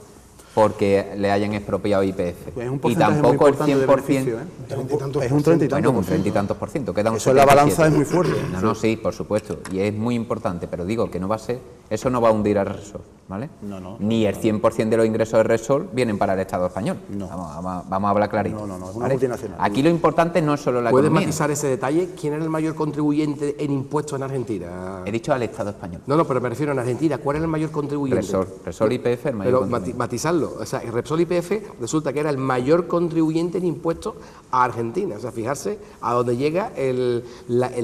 porque le hayan expropiado YPF. Pues y tampoco el 100%. Es un 30 y tantos. Bueno, un 30 y tantos por ciento. Queda un eso en la balanza es muy fuerte. No, sí, por supuesto. Y es muy importante, pero digo que no va a ser. Eso no va a hundir a Repsol, ¿vale? Ni el 100% de los ingresos de Repsol vienen para el Estado español. Vamos a hablar clarito. No, es una multinacional. Aquí lo importante no es solo la economía. ¿Puedes matizar ese detalle? ¿Quién era el mayor contribuyente en impuestos en Argentina? He dicho al Estado español. No, pero me refiero a Argentina. ¿Cuál era el mayor contribuyente? Repsol YPF, el mayor contribuyente. Pero matizarlo. O sea, Repsol YPF resulta que era el mayor contribuyente en impuestos a Argentina. O sea, fijarse a dónde llega el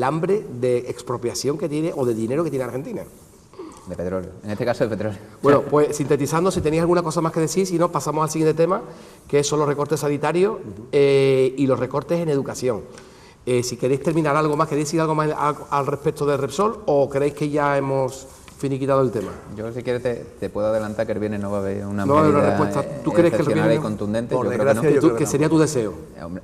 hambre de expropiación que tiene o de dinero que tiene Argentina. De petróleo, en este caso de petróleo. Bueno, pues sintetizando, si tenéis alguna cosa más que decir, si no, pasamos al siguiente tema, que son los recortes sanitarios y los recortes en educación. Si queréis terminar algo más, ¿queréis decir algo más al respecto de Repsol o creéis que ya hemos finiquitado el tema? Yo, si quieres, te puedo adelantar que el viernes no va a haber una no medida respuesta. ¿Tú crees que el excepcional viernes y contundente? Por Yo creo que no. desgracia, Que sería tu deseo.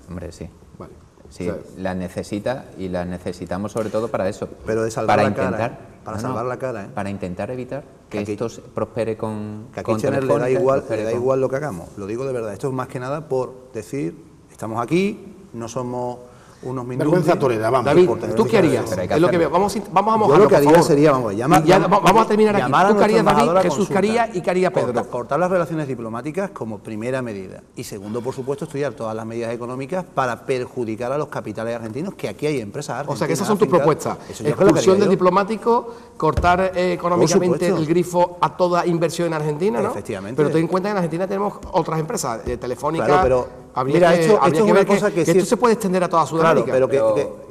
Hombre, sí. Vale. Sí, O sea, las necesita y las necesitamos sobre todo para eso. Pero de salvar para la cara, intentar, para salvar la cara, Para intentar evitar que esto prospere con Que aquí con Channel le da Telefónica, igual, prospere le da con- igual lo que hagamos. Lo digo de verdad. Esto es más que nada por decir, estamos aquí, no somos unos minutos. Vergüenza torera, vamos. David, por tener ¿tú qué harías? Pero hay que Es lo que hacerlo. veo. Vamos a Yo mojarlo, lo que por haría favor. sería, vamos, Y ya vamos a terminar aquí. llamar a ¿Tú qué harías, nuestra David? embajadora a Jesús, ¿qué haría y qué haría Pedro? Cortar las relaciones diplomáticas como primera medida. Y segundo, por supuesto, estudiar todas las medidas económicas para perjudicar a los capitales argentinos, que aquí hay empresas argentinas. O sea, que esas son tus afincadas. propuestas. Eso yo creo que Expulsión haría del yo. diplomático, cortar económicamente supuesto. el grifo a toda inversión en Argentina, ¿no? Efectivamente. Pero ten en cuenta que en Argentina tenemos otras empresas, Telefónica. Claro, pero habría mira, que, esto habría es que una ver cosa que esto sí- se puede extender a toda Sudamérica. Claro, pero Pero,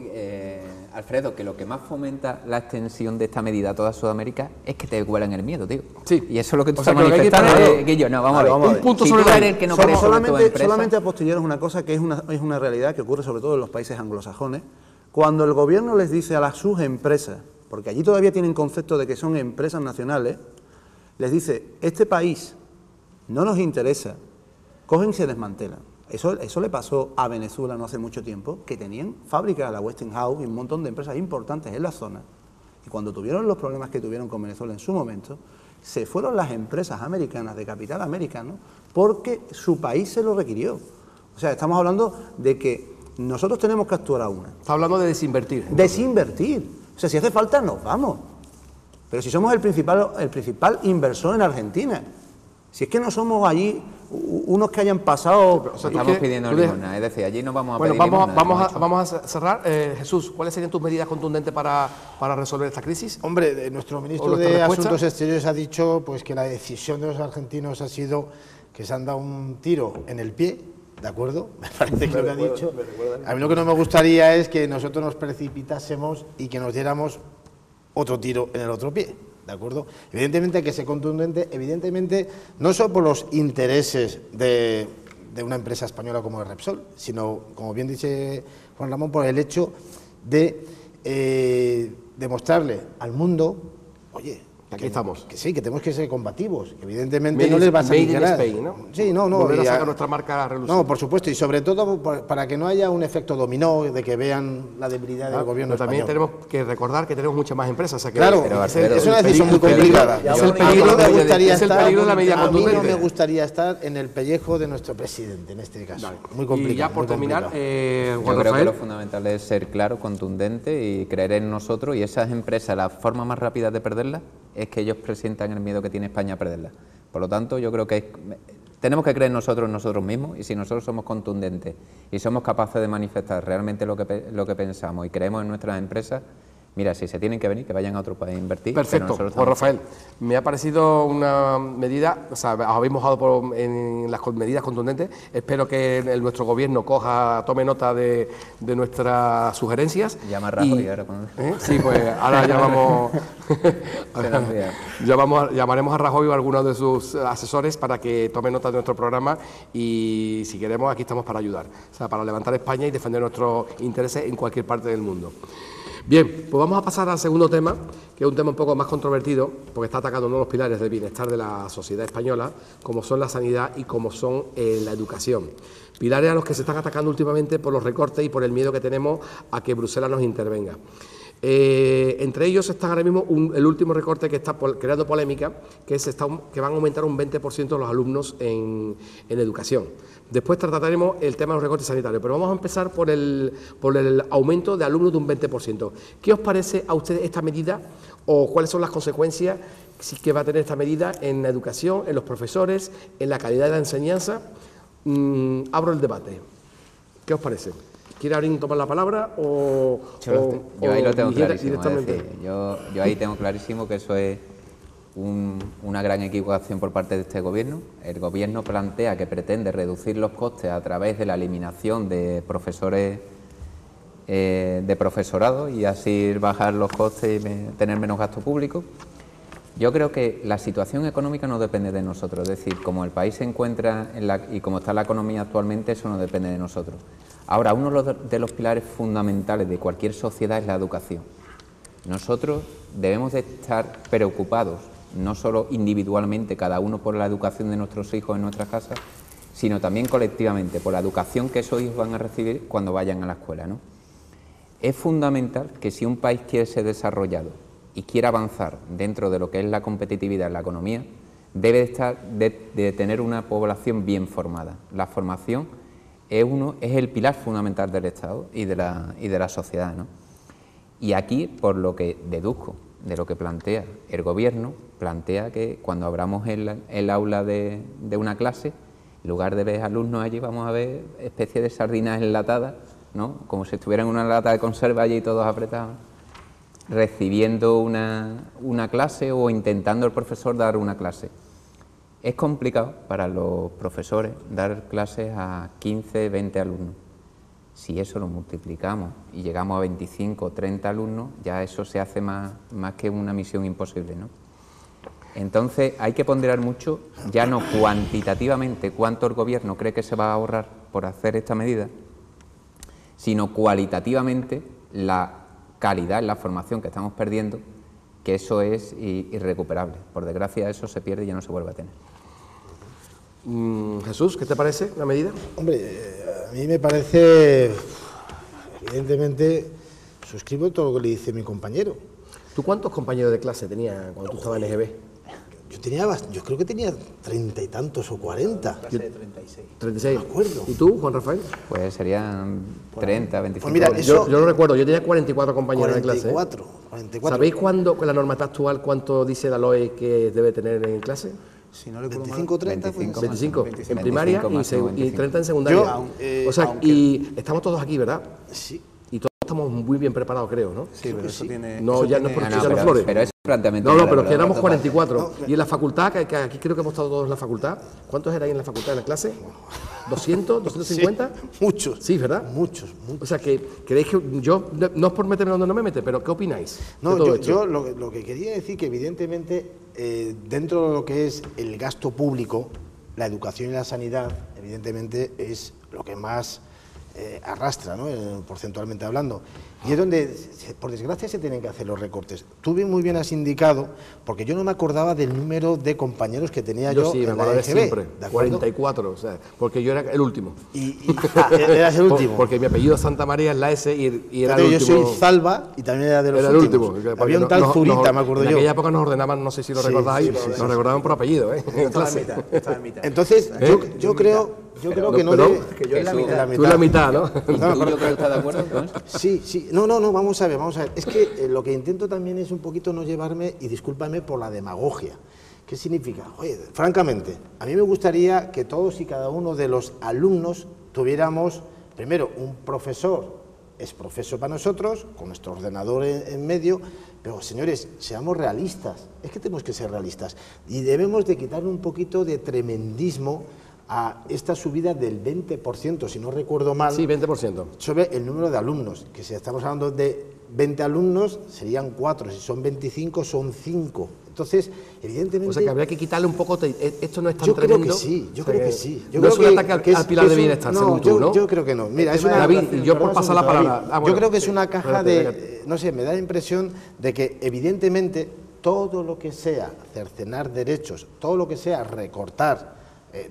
Alfredo, que lo que más fomenta la extensión de esta medida a toda Sudamérica es que te huelan el miedo, tío. Sí. Y eso es lo que tú O sea, estás que lo que hay que manifestando, tener- Guillo. No, vamos a Vale, ver. vamos a ver. Un punto si sobre tú la eres I. el que no crees sobre tu empresa, solamente apostilleros una cosa que es una realidad que ocurre sobre todo en los países anglosajones. Cuando el gobierno les dice a sus empresas, porque allí todavía tienen concepto de que son empresas nacionales, les dice, este país no nos interesa, cogen y se desmantelan. Eso le pasó a Venezuela no hace mucho tiempo, que tenían fábricas, la Westinghouse y un montón de empresas importantes en la zona. Y cuando tuvieron los problemas que tuvieron con Venezuela en su momento, se fueron las empresas americanas de capital americano porque su país se lo requirió. O sea, estamos hablando de que nosotros tenemos que actuar a una. Está hablando de desinvertir. Desinvertir. O sea, si hace falta, nos vamos. Pero si somos el principal inversor en Argentina. Si es que no somos allí unos que hayan pasado... O sea, tú estamos quieres- pidiendo tú dejas- limosna, es decir, allí no vamos a Bueno, pedir limosna, hemos hecho. vamos a cerrar. Jesús, ¿cuáles serían tus medidas contundentes para resolver esta crisis? Hombre, nuestro ¿O ministro nuestra de respuesta? Asuntos Exteriores ha dicho pues que la decisión de los argentinos ha sido que se han dado un tiro en el pie, ¿de acuerdo? Me parece que lo que ha dicho. A mí lo que no me gustaría es que nosotros nos precipitásemos y que nos diéramos otro tiro en el otro pie, ¿de acuerdo? Evidentemente hay que ser contundente, evidentemente no solo por los intereses de una empresa española como es Repsol, sino, como bien dice Juan Ramón, por el hecho de demostrarle al mundo, oye, Aquí estamos. que sí, que tenemos que ser combativos, que evidentemente Made no in- les va a salir made in ganar. Spain, ¿no? Sí, no, Volver a y sacar nuestra marca a relucir. no, por supuesto, y sobre todo para que no haya un efecto dominó de que vean la debilidad del gobierno Pero también español. tenemos que recordar que tenemos muchas más empresas. O sea que Claro, Pero, es Alfredo, es una el decisión muy peligro- complicada. Es el A mí peligro no me de- gustaría es el estar- peligro de la medida a mí no contundente. me gustaría estar en el pellejo de nuestro presidente, en este caso. Muy complicado. Y ya por muy terminar, complicado. Juan Yo creo que Rafael, lo fundamental es ser claro, contundente y creer en nosotros, y esas empresas, la forma más rápida de perderlas es que ellos presientan el miedo que tiene España a perderlas. Por lo tanto, yo creo que tenemos que creer en nosotros mismos, y si nosotros somos contundentes y somos capaces de manifestar realmente lo que pensamos y creemos en nuestras empresas, mira, si se tienen que venir, que vayan a otro país a invertir. pero perfecto. nosotros Juan estamos- Rafael, me ha parecido una medida, o sea, os habéis mojado en las medidas contundentes. Espero que nuestro gobierno tome nota de nuestras sugerencias. Llama a Rajoy ahora cuando- Sí, pues ahora llamamos. Se nos olvida. Llamaremos a Rajoy o a alguno de sus asesores para que tome nota de nuestro programa, y si queremos, aquí estamos para ayudar, o sea, para levantar España y defender nuestros intereses en cualquier parte del mundo. Bien, pues vamos a pasar al segundo tema, que es un tema un poco más controvertido, porque está atacando uno de los pilares del bienestar de la sociedad española, como son la sanidad y como son la educación. Pilares a los que se están atacando últimamente por los recortes y por el miedo que tenemos a que Bruselas nos intervenga. Entre ellos está ahora mismo el último recorte que está creando polémica, que van a aumentar un 20% los alumnos en educación. Después trataremos el tema de los recortes sanitarios, pero vamos a empezar por el aumento de alumnos de un 20%. ¿Qué os parece a ustedes esta medida, o cuáles son las consecuencias que va a tener esta medida en la educación, en los profesores, en la calidad de la enseñanza? Abro el debate. ¿Qué os parece? ¿Quiere alguien tomar la palabra o Yo ahí lo tengo clarísimo. Es directamente? decir, yo ahí tengo clarísimo que eso es una gran equivocación por parte de este gobierno. El gobierno plantea que pretende reducir los costes a través de la eliminación de profesores, de profesorado, y así bajar los costes y tener menos gasto público. Yo creo que la situación económica no depende de nosotros, es decir, como el país se encuentra y como está la economía actualmente, eso no depende de nosotros. Ahora, uno de los pilares fundamentales de cualquier sociedad es la educación. Nosotros debemos de estar preocupados, no solo individualmente, cada uno por la educación de nuestros hijos en nuestras casas, sino también colectivamente, por la educación que esos hijos van a recibir cuando vayan a la escuela, ¿no? Es fundamental que si un país quiere ser desarrollado y quiere avanzar dentro de lo que es la competitividad en la economía, debe de tener una población bien formada. La formación es el pilar fundamental del Estado y de la sociedad, ¿no? Y aquí, por lo que deduzco de lo que plantea el Gobierno, plantea que cuando abramos el aula de una clase, en lugar de ver alumnos allí, vamos a ver especies de sardinas enlatadas, ¿no? Como si estuvieran en una lata de conserva allí todos apretados, recibiendo una clase o intentando el profesor dar una clase. Es complicado para los profesores dar clases a 15, 20 alumnos. Si eso lo multiplicamos y llegamos a 25 o 30 alumnos, ya eso se hace más que una misión imposible, ¿no? Entonces hay que ponderar mucho, ya no cuantitativamente cuánto el Gobierno cree que se va a ahorrar por hacer esta medida, sino cualitativamente la calidad en la formación que estamos perdiendo, que eso es irrecuperable. Por desgracia eso se pierde y ya no se vuelve a tener. Jesús, ¿qué te parece la medida? Hombre, a mí me parece, evidentemente, suscribo todo lo que le dice mi compañero. ¿Tú cuántos compañeros de clase tenías cuando tú estabas en EGB? Yo creo que tenía 30 y tantos o 40. Clase de 36. 36. Me acuerdo. ¿Y tú, Juan Rafael? Pues serían 30, 25. Pues mira, Yo lo recuerdo, yo tenía 44 compañeros de clase. 44. ¿Sabéis cuándo, con la normativa actual, cuánto dice la LOE que debe tener en clase? Si no le 25, 30, 25. 25 en primaria 25 y 30 en secundaria. O sea, y estamos todos aquí, ¿verdad? Sí. Y todos estamos muy bien preparados, creo, ¿no? Sí, pero eso tiene... No, eso ya no tiene- es por echar flores. Pero es un planteamiento... No, de pero la que éramos verdad. 44. Y en la facultad, que aquí creo que hemos estado todos en la facultad. ¿Cuántos erais en la facultad, en la clase? ¿200? ¿250? Muchos. Sí, ¿verdad? Muchos. O sea, que creéis que yo, no es por meterme donde no me mete, pero ¿qué opináis? No, de todo yo, esto? yo lo que quería decir que evidentemente dentro de lo que es el gasto público, la educación y la sanidad, evidentemente es lo que más arrastra, ¿no? Porcentualmente hablando. Y es donde, por desgracia, se tienen que hacer los recortes. Tú muy bien has indicado, porque yo no me acordaba del número de compañeros que tenía yo sí, me en la acuerdo de EGB, siempre, ¿de acuerdo? 44, o sea, porque yo era el último. Eras el último. Porque mi apellido Santa María es la S y era el Yo último. soy Zalba y también era de los Era el últimos. último. Había un tal Zurita, me acuerdo en yo. aquella época nos ordenaban, no sé si lo Sí, recordáis, sí, nos recordaban por apellido, ¿eh? En Estaba en clase. mitad, estaba en mitad. Entonces, yo creo que no pero- debe... Que yo en la mitad. Tú en la mitad, ¿no? ¿Y tú, yo creo que estás de acuerdo con eso? Sí, no, vamos a ver. Es que lo que intento también es un poquito no llevarme, y discúlpame por la demagogia. ¿Qué significa? Oye, francamente, a mí me gustaría que todos y cada uno de los alumnos tuviéramos, primero, un profesor, es profesor para nosotros, con nuestro ordenador en medio, pero señores, seamos realistas, es que tenemos que ser realistas, y debemos de quitar un poquito de tremendismo a esta subida del 20%, si no recuerdo mal, Sí, 20%. sobre el número de alumnos, que si estamos hablando de 20 alumnos, serían 4, si son 25, son 5. Entonces, evidentemente... O sea, que habría que quitarle un poco, esto no es tan yo creo tremendo. que sí, yo O sea, creo que sí. Yo no creo es un ataque al pilar de bienestar, según tú, ¿no? Yo creo que no. Mira, es una... David, y yo por pasar la palabra... David, yo creo que es una caja de... No sé, me da la impresión de que, evidentemente, todo lo que sea cercenar derechos, todo lo que sea recortar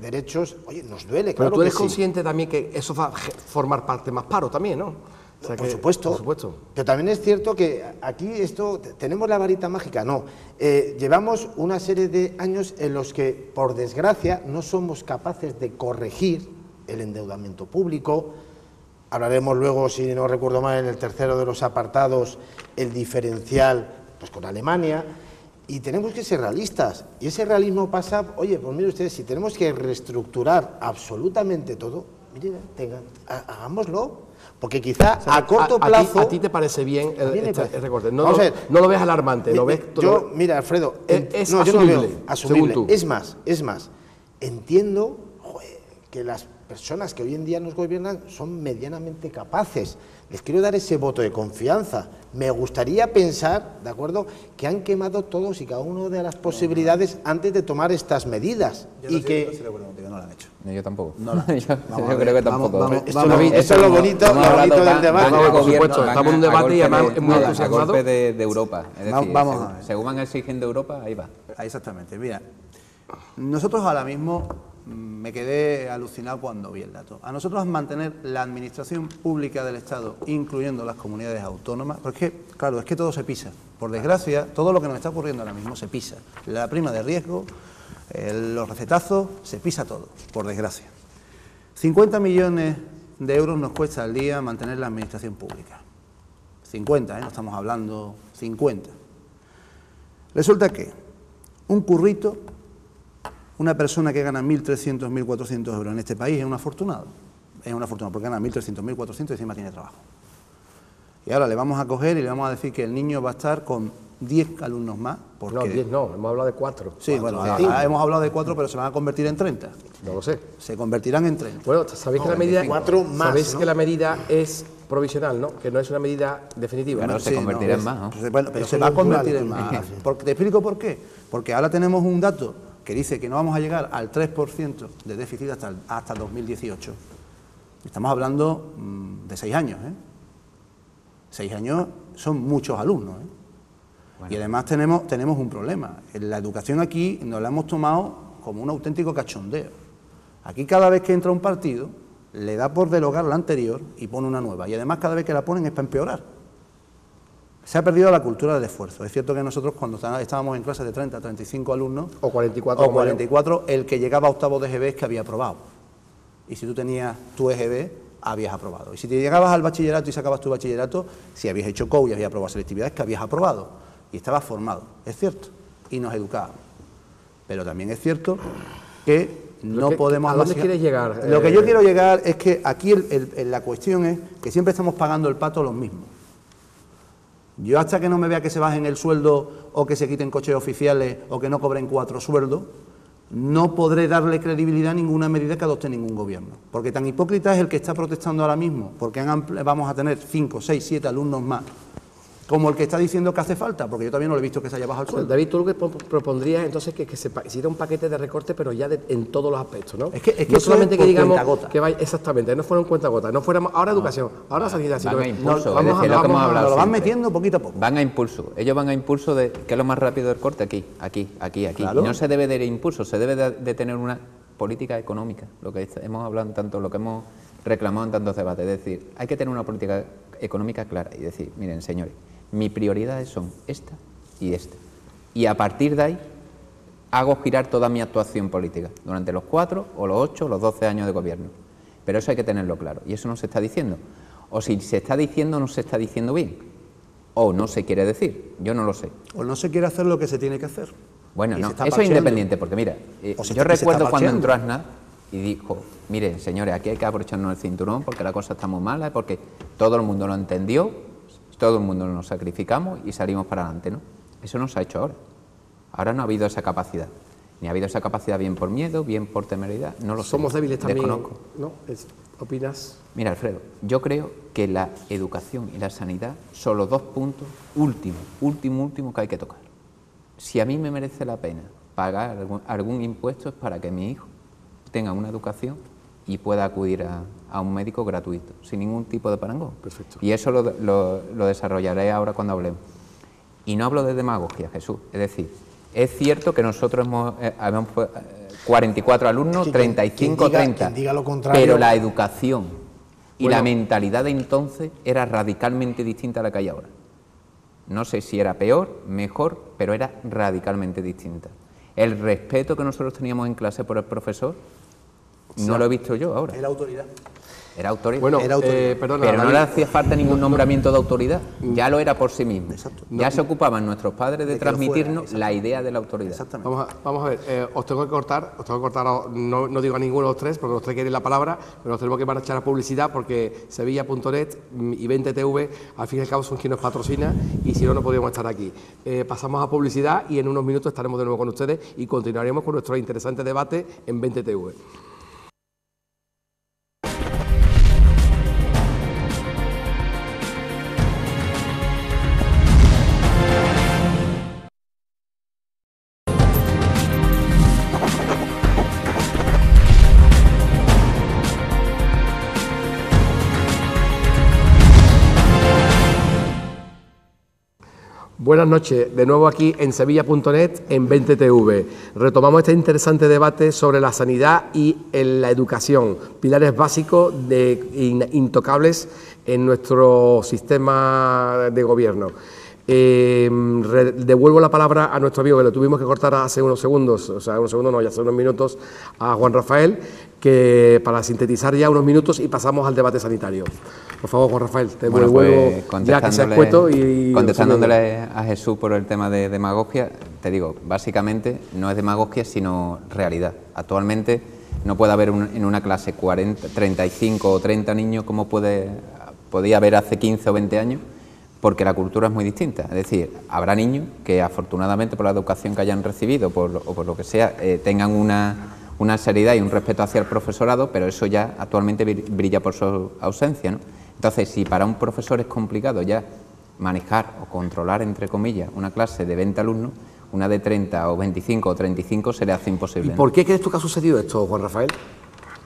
derechos, oye, nos duele, Pero claro tú eres que sí. consciente también que eso va a formar parte más paro también, ¿no? O sea Por que- supuesto. Por supuesto. Pero también es cierto que aquí tenemos la varita mágica, no. Llevamos una serie de años en los que, por desgracia, no somos capaces de corregir el endeudamiento público. Hablaremos luego, si no recuerdo mal, en el tercero de los apartados, el diferencial pues con Alemania. Y tenemos que ser realistas. Y ese realismo pasa, oye, pues mire ustedes, si tenemos que reestructurar absolutamente todo, mire, hagámoslo. Porque quizá O sea, a corto plazo... ¿A ti te parece bien A mí me el parece. recorte? Vamos a ver. No lo ves alarmante, lo ves... Mira, Alfredo, Es no, yo no asumible, veo asumible. según tú. Es más, entiendo joder, que las personas que hoy en día nos gobiernan son medianamente capaces. Les quiero dar ese voto de confianza. Me gustaría pensar, ¿de acuerdo?, que han quemado todos y cada una de las posibilidades antes de tomar estas medidas. Yo y no que estoy de acuerdo contigo, no lo han hecho. No, yo tampoco. No lo han hecho. Yo creo que tampoco. Esto es lo bonito del debate. Por supuesto, estamos en un debate y además es muy entusiasmado. A golpe de Europa. Es decir, Vamos a ver. según van exigiendo Europa, ahí va. Exactamente. Mira, nosotros ahora mismo me quedé alucinado cuando vi el dato. A nosotros mantener la administración pública del Estado, incluyendo las comunidades autónomas, porque claro, es que todo se pisa. Por desgracia, todo lo que nos está ocurriendo ahora mismo se pisa. La prima de riesgo, los recetazos, se pisa todo, por desgracia. 50 millones de euros nos cuesta al día mantener la administración pública. 50, no estamos hablando 50. Resulta que un currito, una persona que gana 1.300, 1.400 euros en este país es un afortunado. Es un afortunado porque gana 1.300, 1.400 y encima tiene trabajo. Y ahora le vamos a coger y le vamos a decir que el niño va a estar con 10 alumnos más. Porque... No, 10 no, hemos hablado de 4. Sí, bueno, ahora hemos hablado de 4, pero se van a convertir en 30. No lo sé. Se convertirán en 30. Bueno, sabéis que la medida, 4 más, sabéis ¿no? que la medida es provisional, ¿no? Que no es una medida definitiva. Claro, ¿no? se convertirá en más, ¿no? Pues, bueno, pero Eso se va a es natural, convertir en más. sí. Porque, te explico por qué. Porque ahora tenemos un dato que dice que no vamos a llegar al 3% de déficit hasta 2018. Estamos hablando de 6 años, 6 años son muchos alumnos, Bueno. Y además tenemos un problema. La educación aquí nos la hemos tomado como un auténtico cachondeo. Aquí cada vez que entra un partido, le da por derogar la anterior y pone una nueva. Y además cada vez que la ponen es para empeorar. Se ha perdido la cultura del esfuerzo. Es cierto que nosotros cuando estábamos en clases de 30, 35 alumnos, O 44. el que llegaba a octavo de EGB es que había aprobado. Y si tú tenías tu EGB, habías aprobado. Y si te llegabas al bachillerato y sacabas tu bachillerato, si habías hecho COU y habías aprobado selectividad, es que habías aprobado. Y estabas formado. Es cierto. Y nos educábamos. Pero también es cierto que no podemos... ¿A dónde quieres llegar? Lo que yo quiero llegar es que aquí la cuestión es que siempre estamos pagando el pato los mismos. Yo hasta que no me vea que se bajen el sueldo o que se quiten coches oficiales o que no cobren 4 sueldos, no podré darle credibilidad a ninguna medida que adopte ningún gobierno. Porque tan hipócrita es el que está protestando ahora mismo, porque vamos a tener 5, 6, 7 alumnos más, como el que está diciendo que hace falta, porque yo todavía no le he visto que se haya bajado el sueldo. David, tú lo que propondrías entonces que se hiciera un paquete de recorte, pero ya en todos los aspectos, ¿no? Es que no eso solamente es que por digamos cuentagotas. que vaya exactamente, no fuera un cuentagotas, no fuéramos ahora educación, ahora sanidad, sino Van a impulso, vamos es decir, lo que hemos hablado Nos lo van siempre. metiendo poquito a poco. Van a impulso. Ellos van a impulso de que es lo más rápido del corte aquí. Claro. Y no se debe de impulso, se debe de tener una política económica, lo que hemos hablado en tanto, lo que hemos reclamado en tantos debates. Es decir, hay que tener una política económica clara y decir, miren, señores, mis prioridades son esta y esta. Y a partir de ahí hago girar toda mi actuación política durante los 4 o los 8 o los 12 años de gobierno. Pero eso hay que tenerlo claro y eso no se está diciendo. O si se está diciendo, no se está diciendo bien. O no se quiere decir, yo no lo sé. O no se quiere hacer lo que se tiene que hacer. Bueno, Y no, se está eso es parcheando. independiente, porque mira, O se yo está recuerdo cuando parcheando. entró Aznar y dijo, miren, señores, aquí hay que abrocharnos el cinturón porque la cosa está muy mala, porque todo el mundo lo entendió, todo el mundo nos sacrificamos y salimos para adelante, ¿no? Eso no se ha hecho ahora. Ahora no ha habido esa capacidad. Ni ha habido esa capacidad bien por miedo, bien por temeridad, no lo sé. somos débiles también, Desconozco. ¿no? ¿Opinas? Mira, Alfredo, yo creo que la educación y la sanidad son los 2 puntos últimos que hay que tocar. Si a mí me merece la pena pagar algún impuesto es para que mi hijo tenga una educación y pueda acudir a un médico gratuito, sin ningún tipo de parangón. Perfecto. Y eso lo desarrollaré ahora cuando hablemos. Y no hablo de demagogia, Jesús. Es decir, es cierto que nosotros habíamos 44 alumnos, 35, 30. Quien diga lo contrario. Pero la educación y Bueno. la mentalidad de entonces era radicalmente distinta a la que hay ahora. No sé si era peor, mejor, pero era radicalmente distinta. El respeto que nosotros teníamos en clase por el profesor, no lo he visto yo ahora. Es la autoridad. Era autoridad. Bueno, Era autoridad. perdona, pero no David, le hacía falta ningún nombramiento de autoridad, ya lo era por sí mismo. Exacto. Ya se ocupaban nuestros padres de De que lo fuera, transmitirnos la idea de la autoridad. Exactamente. vamos a ver, os tengo que cortar, no digo a ninguno de los tres, porque los tres quieren la palabra, pero nos tenemos que marchar a publicidad porque Sevilla.net y 20TV, al fin y al cabo, son quienes nos patrocina y si no, no podríamos estar aquí. Pasamos a publicidad y en unos minutos estaremos de nuevo con ustedes y continuaremos con nuestro interesante debate en 20TV. Buenas noches, de nuevo aquí en Sevilla.net, en 20TV. Retomamos este interesante debate sobre la sanidad y la educación, pilares básicos intocables en nuestro sistema de gobierno. Devuelvo la palabra a nuestro amigo, que lo tuvimos que cortar hace unos segundos, o sea, unos segundos no, ya hace unos minutos, a Juan Rafael, que para sintetizar ya unos minutos y pasamos al debate sanitario. Por favor, Juan Rafael, te devuelvo ya que se ha expuesto y... Contestándole a Jesús por el tema de demagogia, te digo, básicamente no es demagogia, sino realidad. Actualmente no puede haber en una clase 40, 35 o 30 niños como podía haber hace 15 o 20 años, porque la cultura es muy distinta. Es decir, habrá niños que afortunadamente por la educación que hayan recibido o por lo que sea, tengan una seriedad y un respeto hacia el profesorado, pero eso ya actualmente brilla por su ausencia, ¿no? Entonces, si para un profesor es complicado ya manejar o controlar, entre comillas, una clase de 20 alumnos, una de 30 o 25 o 35 se le hace imposible. ¿Y por qué crees tú que ha sucedido esto, Juan Rafael?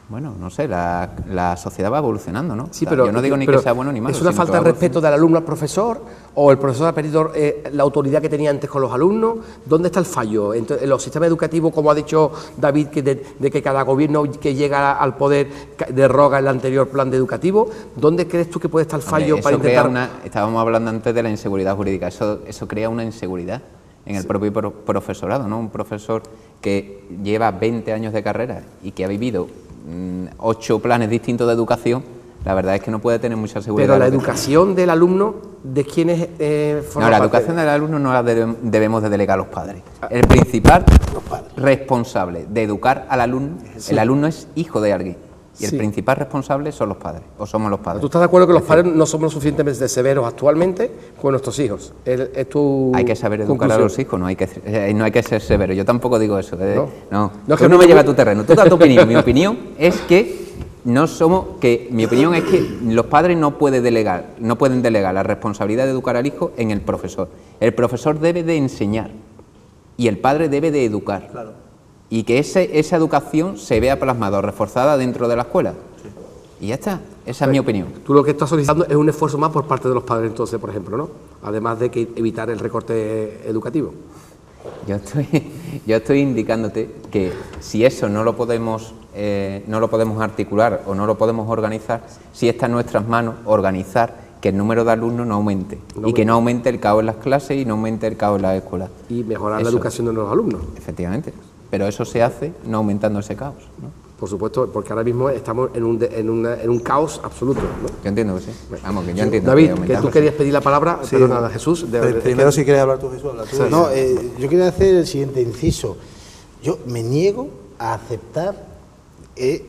Bueno, no sé, la sociedad va evolucionando, ¿no? Sí, pero, yo no digo ni que sea bueno ni malo. ¿Es una falta de respeto del alumno al profesor o el profesor ha perdido la autoridad que tenía antes con los alumnos? ¿Dónde está el fallo? Entonces, en los sistemas educativos, como ha dicho David, de que cada gobierno que llega al poder derroga el anterior plan de educativo, ¿dónde crees tú que puede estar el fallo para intentar...? Estábamos hablando antes de la inseguridad jurídica, eso crea una inseguridad en el propio profesorado, ¿no? Un profesor que lleva 20 años de carrera y que ha vivido 8 planes distintos de educación, la verdad es que no puede tener mucha seguridad. Pero la educación del alumno, ¿de quiénes forma parte? No, la educación del alumno no la debemos de delegar a los padres. El principal responsable de educar al alumno, el alumno es hijo de alguien. Y el principal responsable son los padres, o somos los padres. ¿Tú estás de acuerdo que los padres no somos lo suficientemente severos actualmente con nuestros hijos? ¿Es tu Hay que saber educar a los hijos, no hay que ser severo. Yo tampoco digo eso. No es que no me lleva a tu terreno. Tú das tu opinión. Mi opinión es que los padres no pueden delegar la responsabilidad de educar al hijo en el profesor. El profesor debe de enseñar y el padre debe de educar. Claro. Y que esa educación se vea plasmada o reforzada dentro de la escuela. Sí. Y ya está, esa es mi opinión. Tú lo que estás solicitando es un esfuerzo más por parte de los padres entonces, por ejemplo, ¿no? Además de que evitar el recorte educativo. Yo estoy indicándote que si eso no lo podemos articular o no lo podemos organizar, si está en nuestras manos organizar que el número de alumnos no aumente y que no aumente el caos en las clases y no aumente el caos en las escuelas. Y mejorar la educación de los alumnos. Efectivamente. Pero eso se hace no aumentando ese caos, ¿no? Por supuesto, porque ahora mismo estamos en un caos absoluto, ¿no? Yo entiendo que sí. Vamos, que yo entiendo. David, que tú querías pedir la palabra, sí. Pero nada, Jesús. Primero, si quieres hablar tú, Jesús, habla tú. No, yo quería hacer el siguiente inciso. Yo me niego a aceptar que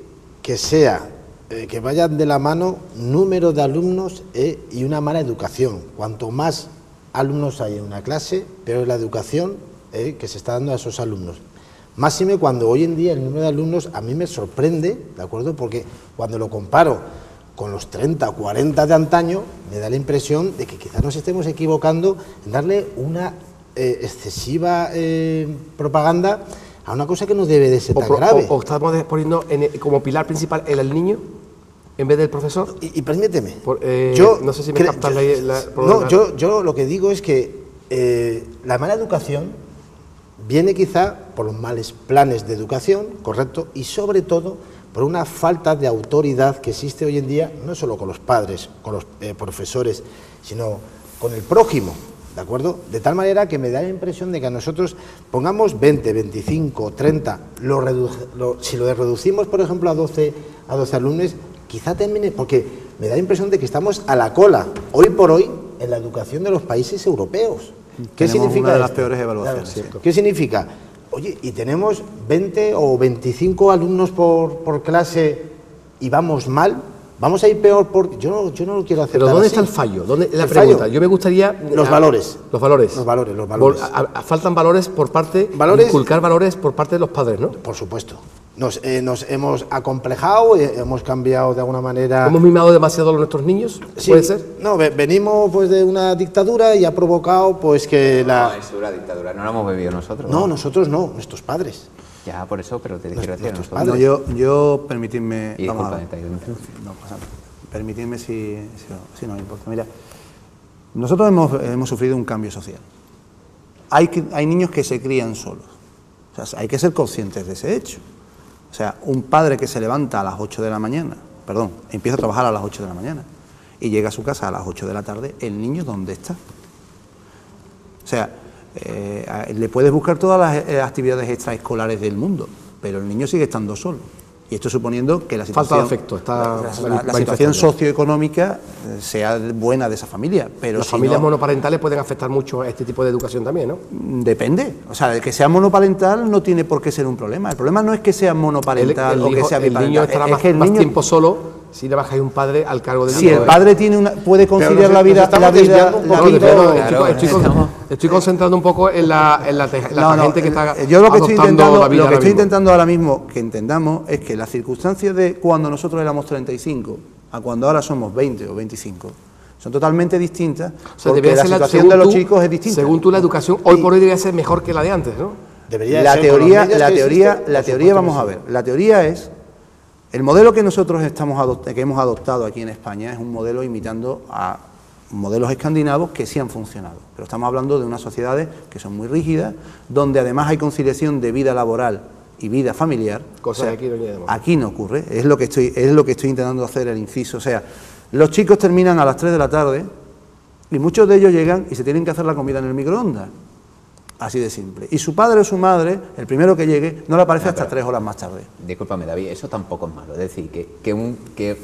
vayan de la mano número de alumnos y una mala educación. Cuanto más alumnos hay en una clase, peor es la educación que se está dando a esos alumnos. Máxime cuando hoy en día el número de alumnos a mí me sorprende, ¿de acuerdo? Porque cuando lo comparo con los 30 o 40 de antaño, me da la impresión de que quizás nos estemos equivocando en darle una excesiva propaganda a una cosa que no debe de ser tan grave. O estamos poniendo como pilar principal el niño en vez del profesor. Y permíteme. No sé si me captas yo lo que digo es que la mala educación viene quizá por los malos planes de educación, correcto, y sobre todo por una falta de autoridad que existe hoy en día, no solo con los padres, con los profesores, sino con el prójimo, ¿de acuerdo? De tal manera que me da la impresión de que a nosotros pongamos 20, 25, 30, si lo reducimos, por ejemplo, a 12 alumnos, quizá termine, porque me da la impresión de que estamos a la cola, hoy por hoy, en la educación de los países europeos. ¿Qué significa una de las peores evaluaciones? Claro, ¿qué significa? Oye, y tenemos 20 o 25 alumnos por clase y vamos mal, vamos a ir peor porque yo no lo quiero hacer. Pero ¿dónde está el fallo? La pregunta. Fallo? Yo me gustaría... Los valores. Los valores. Faltan valores por parte... Inculcar valores por parte de los padres, ¿no? Por supuesto. Nos hemos acomplejado, hemos cambiado de alguna manera... ¿Hemos mimado demasiado a nuestros niños? Sí, ¿puede ser? No, venimos pues de una dictadura y ha provocado pues que No, es una dictadura, no la hemos bebido nosotros. No, nosotros no, nuestros padres. Ya, por eso, pero te quiero decir nosotros. No, yo permitidme... Y disculpa, permitidme si no importa. Mira, nosotros hemos sufrido un cambio social. hay niños que se crían solos. O sea, hay que ser conscientes de ese hecho. O sea, un padre que se levanta a las 8 de la mañana, perdón, empieza a trabajar a las 8 de la mañana y llega a su casa a las 8 de la tarde, ¿el niño dónde está? O sea, le puedes buscar todas las actividades extraescolares del mundo, pero el niño sigue estando solo. Y esto suponiendo que la situación, falta de afecto, la situación socioeconómica sea buena de esa familia. Pero las si familias no, monoparentales pueden afectar mucho a este tipo de educación también, ¿no? depende. O sea, el que sea monoparental no tiene por qué ser un problema. El problema no es que sea monoparental o que sea biparental. El niño estará más tiempo solo si le baja un padre al cargo del niño. Si el padre puede conciliar la vida... Estoy concentrando un poco en la gente que está yo lo que estoy intentando ahora mismo que entendamos es que las circunstancias de cuando nosotros éramos 35 a cuando ahora somos 20 o 25 son totalmente distintas, o sea, porque la situación de los chicos es distinta. Según tú, la educación hoy por hoy debería ser mejor que la de antes, ¿no? La teoría, vamos a ver, la teoría es... El modelo que nosotros hemos adoptado aquí en España es un modelo imitando a modelos escandinavos que sí han funcionado. Pero estamos hablando de unas sociedades que son muy rígidas, donde además hay conciliación de vida laboral y vida familiar. Cosa que aquí no llevamos. Aquí no ocurre, es lo que estoy intentando hacer el inciso. O sea, los chicos terminan a las 3 de la tarde y muchos de ellos llegan y se tienen que hacer la comida en el microondas. Así de simple. Y su padre o su madre, el primero que llegue, no le aparece hasta 3 horas más tarde. Discúlpame, David, eso tampoco es malo. Es decir,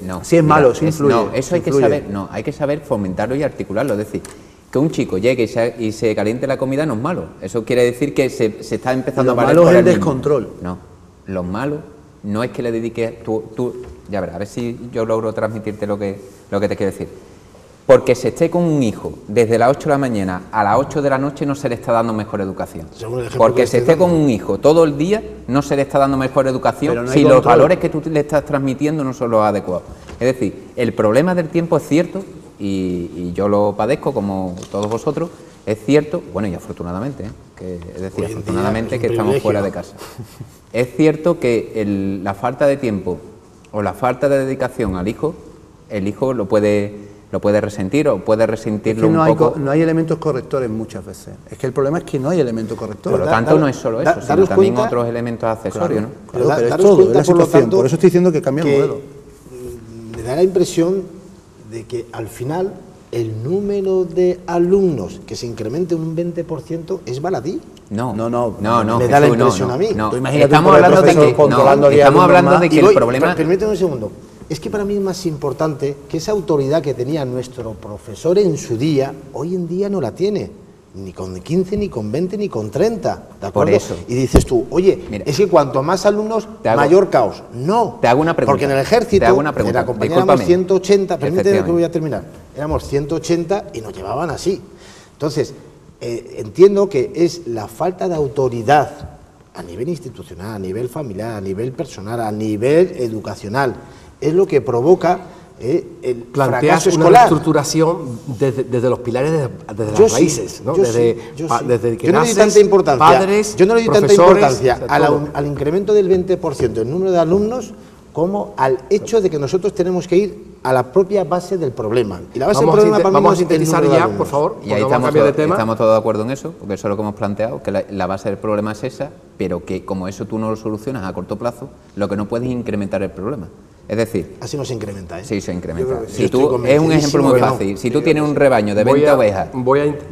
no. Si es malo, sí influye. No, eso hay que saber fomentarlo y articularlo. Es decir, que un chico llegue y se caliente la comida no es malo. Eso quiere decir que se está empezando a valer. Lo malo es el descontrol. No, lo malo no es que le dediques tú, ya verás, a ver si yo logro transmitirte lo que te quiero decir. Porque se esté con un hijo desde las 8 de la mañana a las 8 de la noche no se le está dando mejor educación. Porque se esté con un hijo todo el día no se le está dando mejor educación si los valores que tú le estás transmitiendo no son los adecuados. Es decir, el problema del tiempo es cierto y yo lo padezco como todos vosotros, es cierto, bueno y afortunadamente, afortunadamente que estamos fuera de casa. Es cierto que la falta de tiempo o la falta de dedicación al hijo, el hijo lo puede resentir o puede resentirlo un poco. No hay elementos correctores muchas veces. Es que el problema es que no hay elementos correctores. Por lo tanto, no es solo eso, sino también otros elementos accesorios. Claro, ¿no? Pero es todo, es la situación. Por eso estoy diciendo que cambia el modelo. Me da la impresión de que al final el número de alumnos que se incremente un 20% es baladí. No. Me da la impresión a mí. No. Estamos hablando de que el problema... Permíteme un segundo. Es que para mí es más importante que esa autoridad que tenía nuestro profesor en su día, hoy en día no la tiene, ni con 15, ni con 20, ni con 30, ¿de acuerdo? Por eso. Y dices tú, oye, mira, es que cuanto más alumnos, mayor caos. No, te hago una pregunta. Porque en el ejército, en la compañía éramos 180, permíteme que voy a terminar, éramos 180 y nos llevaban así. Entonces, entiendo que es la falta de autoridad a nivel institucional, a nivel familiar, a nivel personal, a nivel educacional, es lo que provoca el fracaso escolar. Una estructuración desde los pilares, desde las raíces, ¿no? Desde que yo no le doy tanta importancia, padres, yo no le doy tanta importancia al incremento del 20% del número de alumnos como al hecho de que nosotros tenemos que ir a la propia base del problema. Y la base del problema para mí vamos a sintetizar ya, por favor, y ahí estamos todos de acuerdo en eso, porque eso es lo que hemos planteado, que la base del problema es esa, pero que como eso tú no lo solucionas a corto plazo, lo que no puedes es incrementar el problema. Es decir... Así no se incrementa, ¿eh? Sí, se incrementa. Si tú, es un ejemplo muy fácil. Si tú tienes un rebaño de 20 ovejas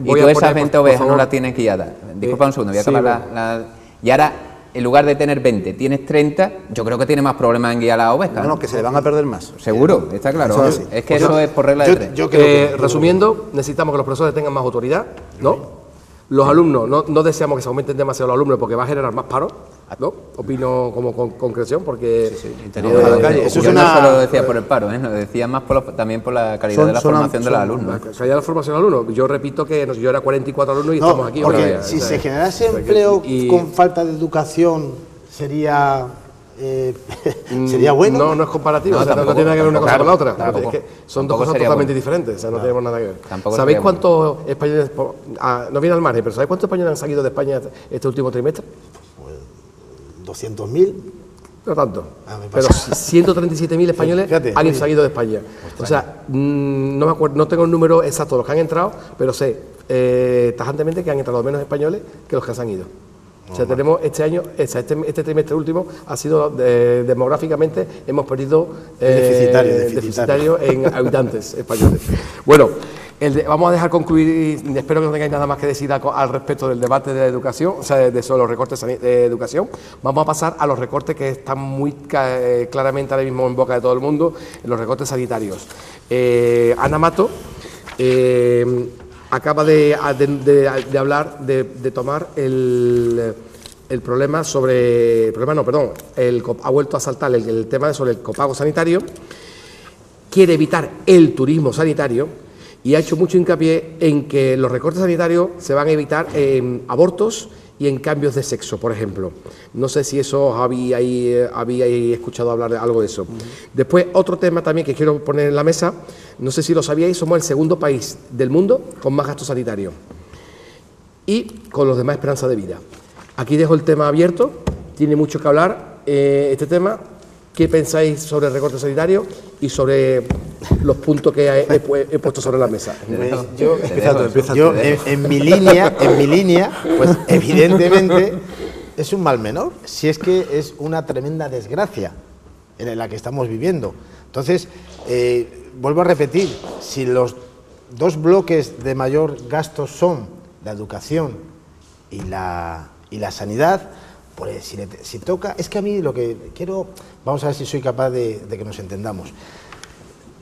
y tú esas 20 ovejas no las tienes guiadas... Disculpa un segundo, voy a acabar y ahora, en lugar de tener 20, tienes 30, yo creo que tiene más problemas en guiar a las ovejas. No, que se le van a perder más. Seguro, está claro. Es que eso es por regla de 3. Resumiendo, necesitamos que los profesores tengan más autoridad, ¿no? Los alumnos, no deseamos que se aumenten demasiado los alumnos porque va a generar más paro, ¿no? Opino como con concreción porque... Yo no solo lo decía por el paro, lo decía más también por la calidad de la formación de los alumnos. La calidad de la formación de los alumnos. Yo repito que yo era 44 alumnos y estamos aquí. Porque si se generase empleo con falta de educación sería... ¿sería bueno? No es comparativo, no tiene nada que ver una cosa con la otra. Es que son dos cosas totalmente diferentes, o sea, no tenemos nada que ver. ¿Sabéis cuántos españoles, no viene al margen, pero ¿sabéis cuántos españoles han salido de España este último trimestre? Pues 200.000. no tanto, pero 137.000 españoles han salido de España. O sea, no me acuerdo, no tengo el número exacto de los que han entrado, pero sé tajantemente que han entrado menos españoles que los que se han ido. O sea, tenemos este año, este trimestre último ha sido demográficamente, hemos perdido deficitario en habitantes españoles. Bueno, vamos a dejar concluir, y espero que no tengáis nada más que decir al respecto del debate de la educación, o sea, sobre los recortes de educación. Vamos a pasar a los recortes que están muy claramente ahora mismo en boca de todo el mundo, los recortes sanitarios. Ana Mato acaba de hablar, de tomar el problema sobre... ha vuelto a saltar el tema sobre el copago sanitario, quiere evitar el turismo sanitario y ha hecho mucho hincapié en que los recortes sanitarios se van a evitar en abortos y en cambios de sexo, por ejemplo. No sé si eso habíais escuchado hablar de algo de eso. Después, otro tema también que quiero poner en la mesa, no sé si lo sabíais, somos el segundo país del mundo con más gasto sanitario y con los demás esperanza de vida. Aquí dejo el tema abierto, tiene mucho que hablar este tema. ¿Qué pensáis sobre el recorte sanitario y sobre los puntos que he puesto sobre la mesa? Yo en mi línea, pues evidentemente es un mal menor, si es que es una tremenda desgracia en la que estamos viviendo. Entonces, vuelvo a repetir, si los dos bloques de mayor gasto son la educación y la sanidad, pues si toca, es que a mí lo que quiero, vamos a ver si soy capaz de que nos entendamos.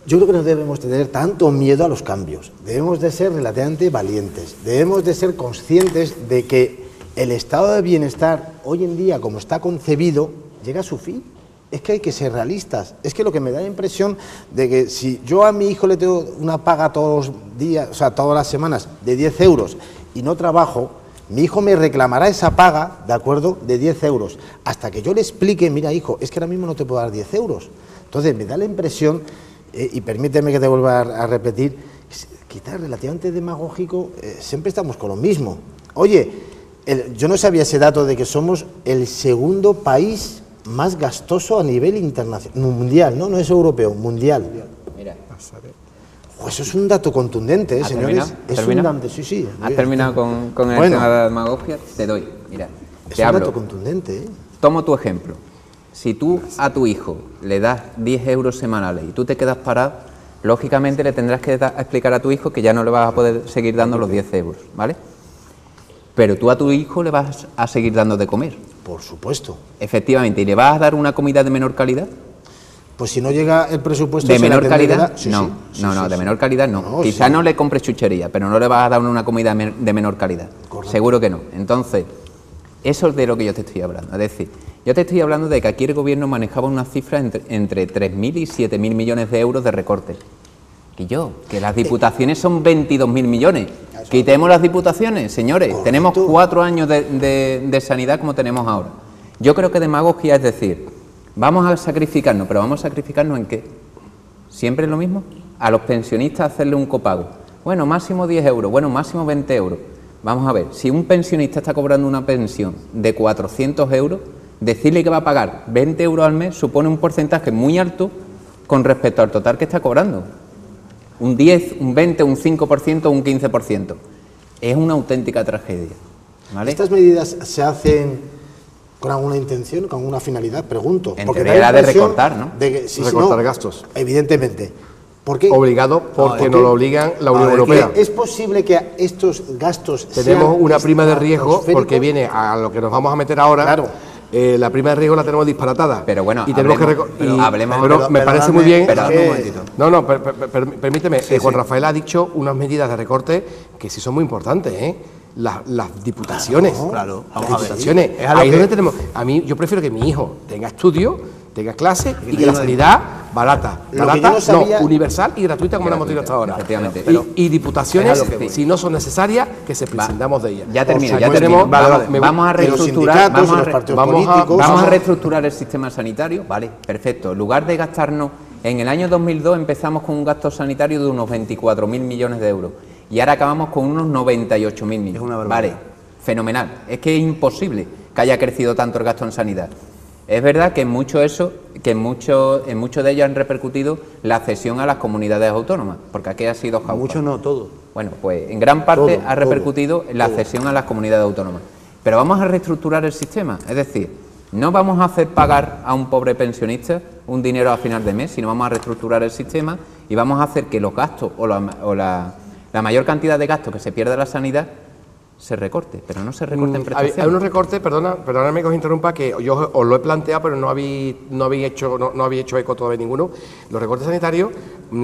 Yo creo que no debemos tener tanto miedo a los cambios, debemos de ser relativamente valientes, debemos de ser conscientes de que el estado de bienestar hoy en día, como está concebido, llega a su fin. Es que hay que ser realistas, es que lo que me da la impresión de que si yo a mi hijo le tengo una paga todos los días, o sea, todas las semanas, de 10 euros y no trabajo, mi hijo me reclamará esa paga, ¿de acuerdo?, de 10 euros, hasta que yo le explique, mira hijo, es que ahora mismo no te puedo dar 10 euros. Entonces me da la impresión, y permíteme que te vuelva a repetir, quizás relativamente demagógico, siempre estamos con lo mismo. Oye, yo no sabía ese dato de que somos el segundo país más gastoso a nivel internacional, mundial, no es europeo, mundial. Mira. Pues eso es un dato contundente, señores. Es un dato, sí. ¿Has terminado con el tema de la demagogia? Te doy, mira. Es un dato contundente. Tomo tu ejemplo. Si tú a tu hijo le das 10 euros semanales y tú te quedas parado, lógicamente le tendrás que explicar a tu hijo que ya no le vas a poder seguir dando los 10 euros, ¿vale? Pero tú a tu hijo le vas a seguir dando de comer. Por supuesto. Efectivamente. ¿Y le vas a dar una comida de menor calidad? Pues si no llega el presupuesto... ¿De menor calidad? No, de menor calidad no. Quizás no le compres chuchería, pero no le vas a dar una comida de menor calidad. Correcto. Seguro que no. Entonces, eso es de lo que yo te estoy hablando. Es decir, yo te estoy hablando de que aquí el gobierno manejaba unas cifras entre 3.000 y 7.000 millones de euros de recortes. Que las diputaciones son 22.000 millones. Quitemos las diputaciones, señores. Correcto. Tenemos 4 años de sanidad como tenemos ahora. Yo creo que demagogia es decir... Vamos a sacrificarnos, pero ¿vamos a sacrificarnos en qué? ¿Siempre es lo mismo? A los pensionistas hacerle un copago. Bueno, máximo 10 euros, bueno, máximo 20 euros. Vamos a ver, si un pensionista está cobrando una pensión de 400 euros, decirle que va a pagar 20 euros al mes supone un porcentaje muy alto con respecto al total que está cobrando. Un 10, un 20, un 5%, un 15%. Es una auténtica tragedia, ¿vale? ¿Estas medidas se hacen con alguna intención, con alguna finalidad? Pregunto. Porque da de recortar, ¿no? Recortar gastos. Evidentemente. ¿Por qué? Obligado, porque nos lo obligan la Unión Europea. ¿Es posible que estos gastos tenemos una prima de riesgo, porque viene a lo que nos vamos a meter ahora? Claro. La prima de riesgo la tenemos disparatada. Pero bueno, y tenemos pero me parece muy bien. Permíteme, Juan Rafael ha dicho unas medidas de recorte que sí son muy importantes, Las diputaciones. Claro, las diputaciones. Ahí es donde tenemos. A mí, yo prefiero que mi hijo tenga estudio, tenga clase y que la sanidad barata, universal y gratuita como la hemos tenido hasta ahora. Efectivamente. Y diputaciones, si no son necesarias, que se prescindamos de ellas. Ya termino. Vamos a reestructurar. Vamos a reestructurar el sistema sanitario. Vale, perfecto. En lugar de gastarnos, en el año 2002 empezamos con un gasto sanitario de unos 24.000 millones de euros. Y ahora acabamos con unos 98.000 millones. Vale, fenomenal. Es que es imposible que haya crecido tanto el gasto en sanidad. Es verdad que en muchos de ellos han repercutido la cesión a las comunidades autónomas, porque aquí ha sido jauja. Muchos no, todos. Bueno, pues en gran parte ha repercutido la cesión a las comunidades autónomas. Pero vamos a reestructurar el sistema, es decir, no vamos a hacer pagar a un pobre pensionista un dinero a final de mes, sino vamos a reestructurar el sistema y vamos a hacer que los gastos o la mayor cantidad de gastos que se pierde en la sanidad se recorte, pero no se recorte en prestaciones. Hay unos recortes, perdóname que os interrumpa, que yo os lo he planteado, pero no habéis hecho eco todavía ninguno. Los recortes sanitarios,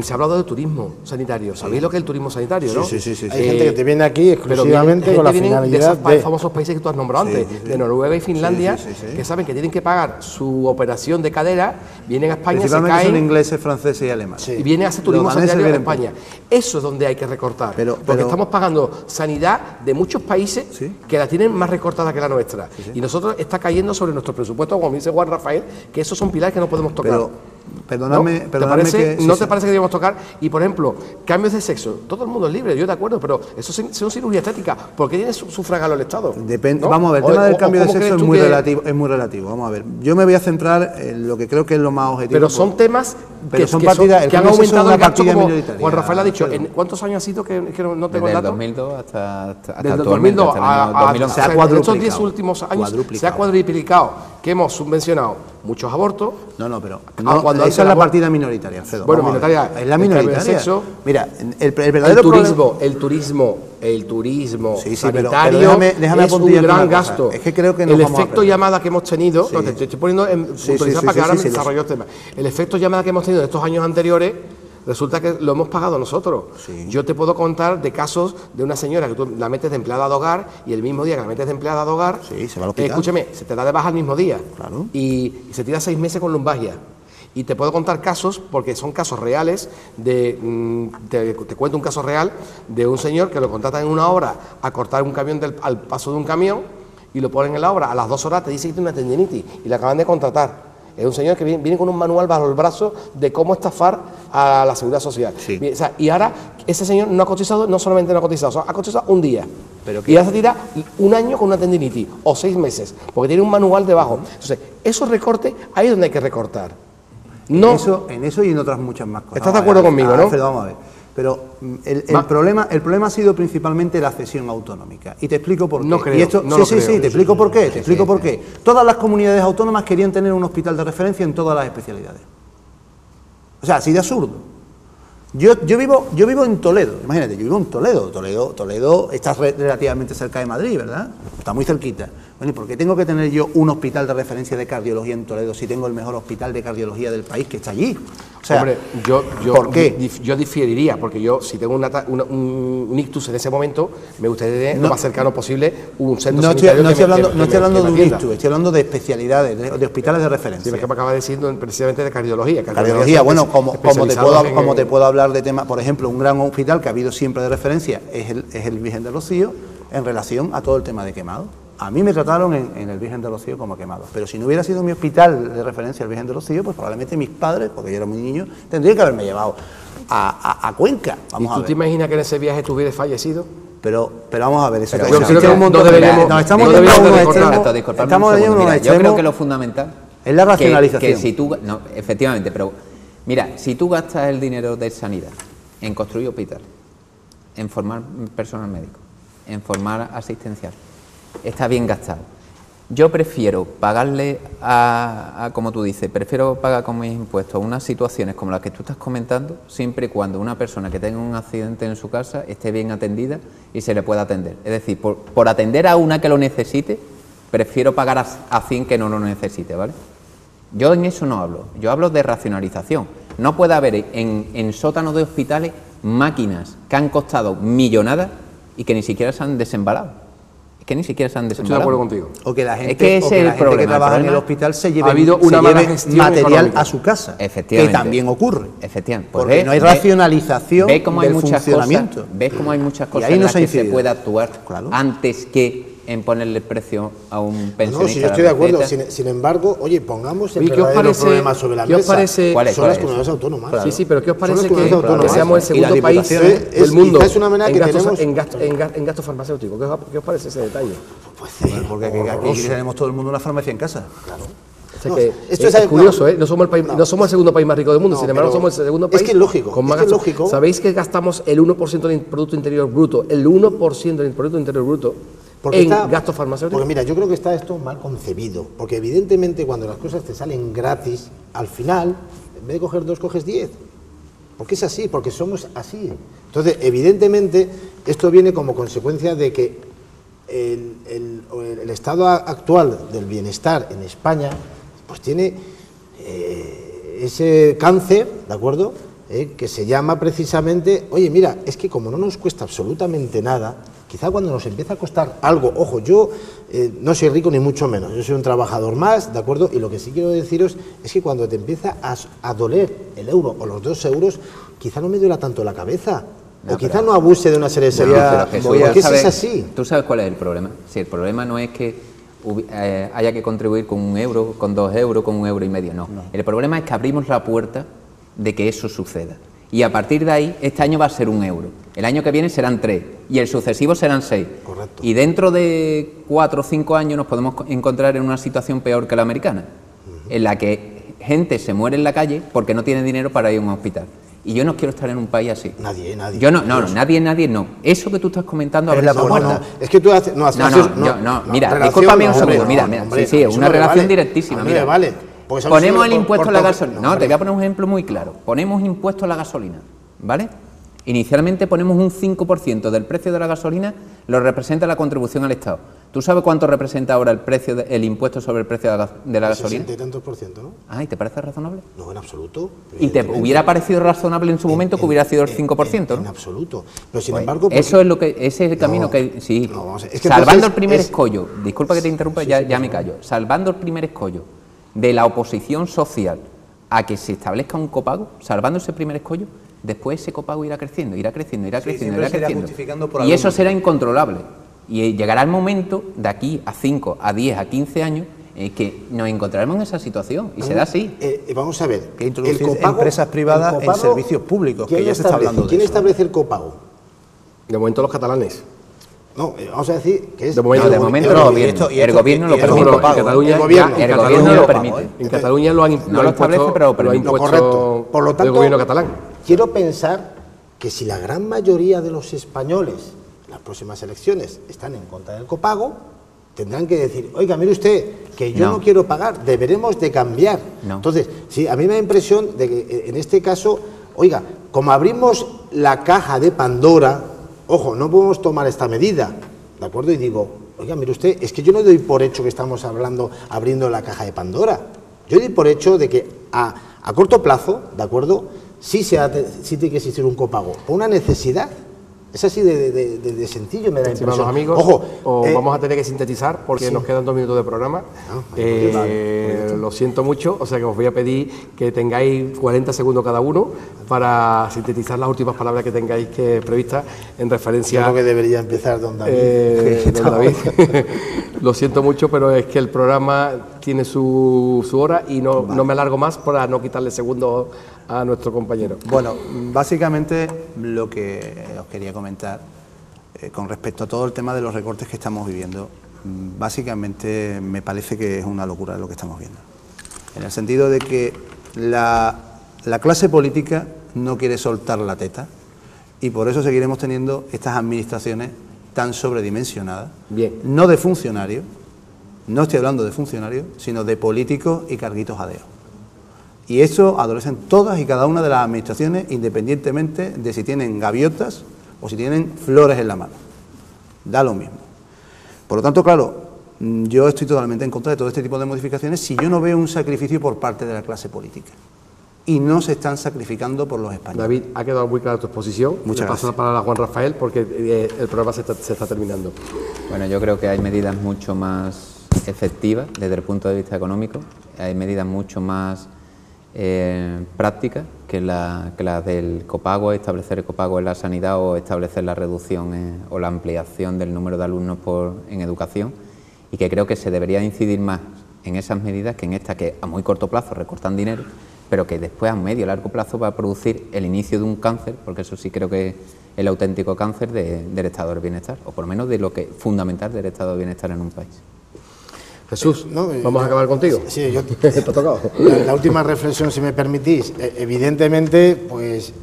se ha hablado de turismo sanitario. ¿Sabéis lo que es el turismo sanitario, no? Sí. Hay gente que te viene aquí exclusivamente con la finalidad de esos famosos países que tú has nombrado antes, de Noruega y Finlandia, que saben que tienen que pagar su operación de cadera, vienen a España, se caen... son ingleses, franceses y alemanes. Y vienen a hacer turismo sanitario en España. Eso es donde hay que recortar, porque estamos pagando sanidad de muchos países que la tienen más recortada que la nuestra. Y nosotros está cayendo sobre nuestro presupuesto, como dice Juan Rafael, que esos son pilares que no podemos tocar. Perdóname ¿Te parece que debemos tocar? Y por ejemplo, cambios de sexo, todo el mundo es libre, yo de acuerdo, pero eso son cirugía estética. ¿Por qué tiene sufragarlo el Estado? Depende, ¿no? Vamos a ver, el tema del cambio de sexo es muy relativo. Vamos a ver, yo me voy a centrar en lo que creo que es lo más objetivo. Pero son temas que han aumentado el gasto, como Juan Rafael ha dicho. ¿En cuántos años ha sido que no tengo el dato? Desde el 2002 hasta desde el 2002 hasta el 2011. Se ha cuadruplicado. En estos 10 últimos años se ha cuadruplicado, que hemos subvencionado muchos abortos. Pero esa es la partida minoritaria, Alfredo. Bueno, minoritaria. Es la minoritaria. Sexo, mira, el verdadero el turismo sí, sanitario pero déjame es un gran gasto. Es que creo que el efecto llamada que hemos tenido, te estoy poniendo en puntualizar para que ahora me desarrollo el tema. El efecto llamada que hemos tenido en estos años anteriores, resulta que lo hemos pagado nosotros. Yo te puedo contar de casos de una señora que tú la metes de empleada de hogar y el mismo día que la metes de empleada de hogar, se va al hospital. Escúchame, se te da de baja el mismo día. Claro. Y se tira 6 meses con lumbalgia. Y te puedo contar casos, porque son casos reales, te cuento un caso real de un señor que lo contratan en una obra a cortar un camión al paso de un camión y lo ponen en la obra, a las 2 horas te dice que tiene una tendinitis y le acaban de contratar. Es un señor que viene con un manual bajo el brazo de cómo estafar a la seguridad social. O sea, y ahora ese señor no ha cotizado, no solamente no ha cotizado, ha cotizado un día. Y ya se tira un año con una tendinitis, o 6 meses, porque tiene un manual debajo. Entonces, esos recortes, ahí es donde hay que recortar. No. En eso y en otras muchas más cosas. ¿Estás de acuerdo conmigo, no? Vamos a ver. Pero el problema ha sido principalmente la cesión autonómica. Y te explico por qué. No creo. Y esto, sí, te explico por qué. Por qué. Todas las comunidades autónomas querían tener un hospital de referencia en todas las especialidades. O sea, así de absurdo. Yo vivo en Toledo, imagínate, yo vivo en Toledo. Toledo está relativamente cerca de Madrid, ¿verdad? Está muy cerquita. Bueno, ¿y por qué tengo que tener yo un hospital de referencia de cardiología en Toledo si tengo el mejor hospital de cardiología del país que está allí? O sea, hombre, ¿por qué? Yo diferiría, porque yo, si tengo un ictus en ese momento, me gustaría tener lo más cercano posible un centro sanitario. No estoy hablando de un ictus, estoy hablando de especialidades, de hospitales de referencia. Sí, es que me acaba diciendo precisamente de cardiología. Cardiología, bueno, como te puedo hablar de temas, por ejemplo, un gran hospital que ha habido siempre de referencia es el Virgen del Rocío en relación a todo el tema de quemado. A mí me trataron en el Virgen del Rocío como quemado, pero si no hubiera sido mi hospital de referencia el Virgen del Rocío, pues probablemente mis padres, porque yo era muy niño, tendrían que haberme llevado a Cuenca. ¿Y tú te imaginas que en ese viaje tú hubieras fallecido? Pero vamos a ver, eso yo creo que no deberíamos estamos en unos extremos. Yo creo que lo fundamental es la racionalización. Que si tú, no, efectivamente, pero mira, si tú gastas el dinero de sanidad en construir hospital, en formar personal médico, en formar asistencial, está bien gastado. Yo prefiero pagarle como tú dices, prefiero pagar con mis impuestos unas situaciones como las que tú estás comentando, siempre y cuando una persona que tenga un accidente en su casa esté bien atendida y se le pueda atender. Es decir, por atender a una que lo necesite, prefiero pagar a 100 que no lo necesite, ¿vale? Yo en eso no hablo, yo hablo de racionalización. No puede haber en sótanos de hospitales máquinas que han costado millonadas y que ni siquiera se han desembalado. Que ni siquiera se han desembalado. Estoy de acuerdo contigo. O que la gente, que trabaja en el hospital se lleve material económica a su casa. Efectivamente. Que también ocurre. Efectivamente. Pues porque no hay racionalización del funcionamiento. ¿Ves cómo hay muchas cosas en las que se puede actuar antes que en ponerle precio a un pensionista? No, si yo estoy de acuerdo. Sin embargo, oye, pongamos el verdadero problema sobre la mesa. Son las comunidades autónomas. Sí, pero ¿qué os parece que seamos el segundo país del mundo en gasto farmacéutico? ¿Qué os parece ese detalle? Porque aquí tenemos todo el mundo una farmacia en casa. Claro. sea que es curioso, ¿eh? No somos el segundo país más rico del mundo, sin embargo somos el segundo país. Es que es lógico. Con más gasto. ¿Sabéis que gastamos el 1% del Producto Interior Bruto? El 1% del Producto Interior Bruto en gastos farmacéuticos. Porque mira, yo creo que está esto mal concebido. Porque evidentemente cuando las cosas te salen gratis, al final, en vez de coger 2, coges 10. Porque es así, porque somos así. Entonces, evidentemente, esto viene como consecuencia de que el estado actual del bienestar en España pues tiene ese cáncer, ¿de acuerdo? Que se llama precisamente, oye, mira, es que como no nos cuesta absolutamente nada, quizá cuando nos empieza a costar algo, ojo, yo no soy rico ni mucho menos, yo soy un trabajador más, ¿de acuerdo? Y lo que sí quiero deciros es que cuando te empieza a doler el euro o los 2 euros, quizá no me duela tanto la cabeza. O quizás no abuse de una serie de servicios, porque eso es así. ¿Tú sabes cuál es el problema? Si el problema no es que haya que contribuir con 1 euro, con 2 euros, con 1,5 euros, no. El problema es que abrimos la puerta de que eso suceda. Y a partir de ahí, este año va a ser 1 euro. El año que viene serán 3 y el sucesivo serán 6. Correcto. Y dentro de 4 o 5 años nos podemos encontrar en una situación peor que la americana, en la que gente se muere en la calle porque no tiene dinero para ir a un hospital. Y yo no quiero estar en un país así. Nadie. Yo nadie no. Eso que tú estás comentando abre la puerta. Es que tú haces... Mira, discúlpame un segundo. Mira, sí, es una relación directísima. Mira, vale. Ponemos el impuesto a la gasolina. No, te voy a poner un ejemplo muy claro. Ponemos impuesto a la gasolina, ¿vale? Inicialmente ponemos un 5% del precio de la gasolina, lo representa la contribución al Estado. ¿Tú sabes cuánto representa ahora el impuesto sobre el precio de la gasolina? 60 y tantos %, ¿no? Ah, ¿y te parece razonable? No, en absoluto. ¿Y te hubiera parecido razonable en su momento que hubiera sido el 5%? ¿no? En absoluto. Pero sin embargo... Eso es ese es el camino que... Sí, salvando el primer escollo, disculpa que te interrumpa, ya me callo, salvando el primer escollo de la oposición social a que se establezca un copago, salvando ese primer escollo, después ese copago irá creciendo. Y eso será incontrolable. Y llegará el momento, de aquí a 5, a 10, a 15 años, que nos encontraremos en esa situación. Y será así. Vamos a ver. Que introducir empresas privadas en servicios públicos, que ya se está hablando de eso. ¿Quién establece el copago? De momento los catalanes. No, vamos a decir que es... De momento el gobierno lo permite. El gobierno lo permite. En Cataluña lo han no lo establece, pero lo permite. Correcto. Por lo tanto, el gobierno catalán. Quiero pensar que si la gran mayoría de los españoles en las próximas elecciones están en contra del copago, tendrán que decir, oiga, mire usted, que yo no quiero pagar, deberemos de cambiar. No. Entonces, sí, a mí me da impresión de que en este caso, oiga, como abrimos la caja de Pandora, ojo, no podemos tomar esta medida, ¿de acuerdo? Y digo, oiga, mire usted, es que yo no doy por hecho que estamos abriendo la caja de Pandora. Yo doy por hecho de que a corto plazo, ¿de acuerdo?, sí tiene que existir un copago, por una necesidad. Es así de sencillo, me da impresión. Estimados amigos, ojo, vamos a tener que sintetizar porque nos quedan 2 minutos de programa. Lo siento mucho, o sea que os voy a pedir que tengáis 40 segundos cada uno para sintetizar las últimas palabras que tengáis previstas en referencia... Creo que debería empezar don David. Don David. Lo siento mucho, pero es que el programa tiene su hora y no me alargo más para no quitarle segundos a nuestro compañero. Bueno, básicamente lo que os quería comentar con respecto a todo el tema de los recortes que estamos viviendo, básicamente me parece que es una locura lo que estamos viendo. En el sentido de que la clase política no quiere soltar la teta y por eso seguiremos teniendo estas administraciones tan sobredimensionadas, no de funcionarios, no estoy hablando de funcionarios, sino de políticos y carguitos a dedo. Y eso adolecen todas y cada una de las administraciones, independientemente de si tienen gaviotas o si tienen flores en la mano. Da lo mismo. Por lo tanto, claro, yo estoy totalmente en contra de todo este tipo de modificaciones si yo no veo un sacrificio por parte de la clase política. Y no se están sacrificando por los españoles. David, ha quedado muy clara tu exposición. Muchas gracias. Paso la palabra a Juan Rafael porque el programa se está terminando. Bueno, yo creo que hay medidas mucho más efectivas desde el punto de vista económico. Hay medidas mucho más prácticas que las del copago, establecer el copago en la sanidad o establecer la reducción o la ampliación del número de alumnos en educación, y que creo que se debería incidir más en esas medidas que en estas que a muy corto plazo recortan dinero, pero que después a medio y largo plazo va a producir el inicio de un cáncer, porque eso sí creo que es el auténtico cáncer del estado del bienestar, o por lo menos de lo que fundamental del estado del bienestar en un país. Jesús, No, vamos a acabar contigo. Sí, yo Te ha tocado. la última reflexión, si me permitís. Evidentemente, pues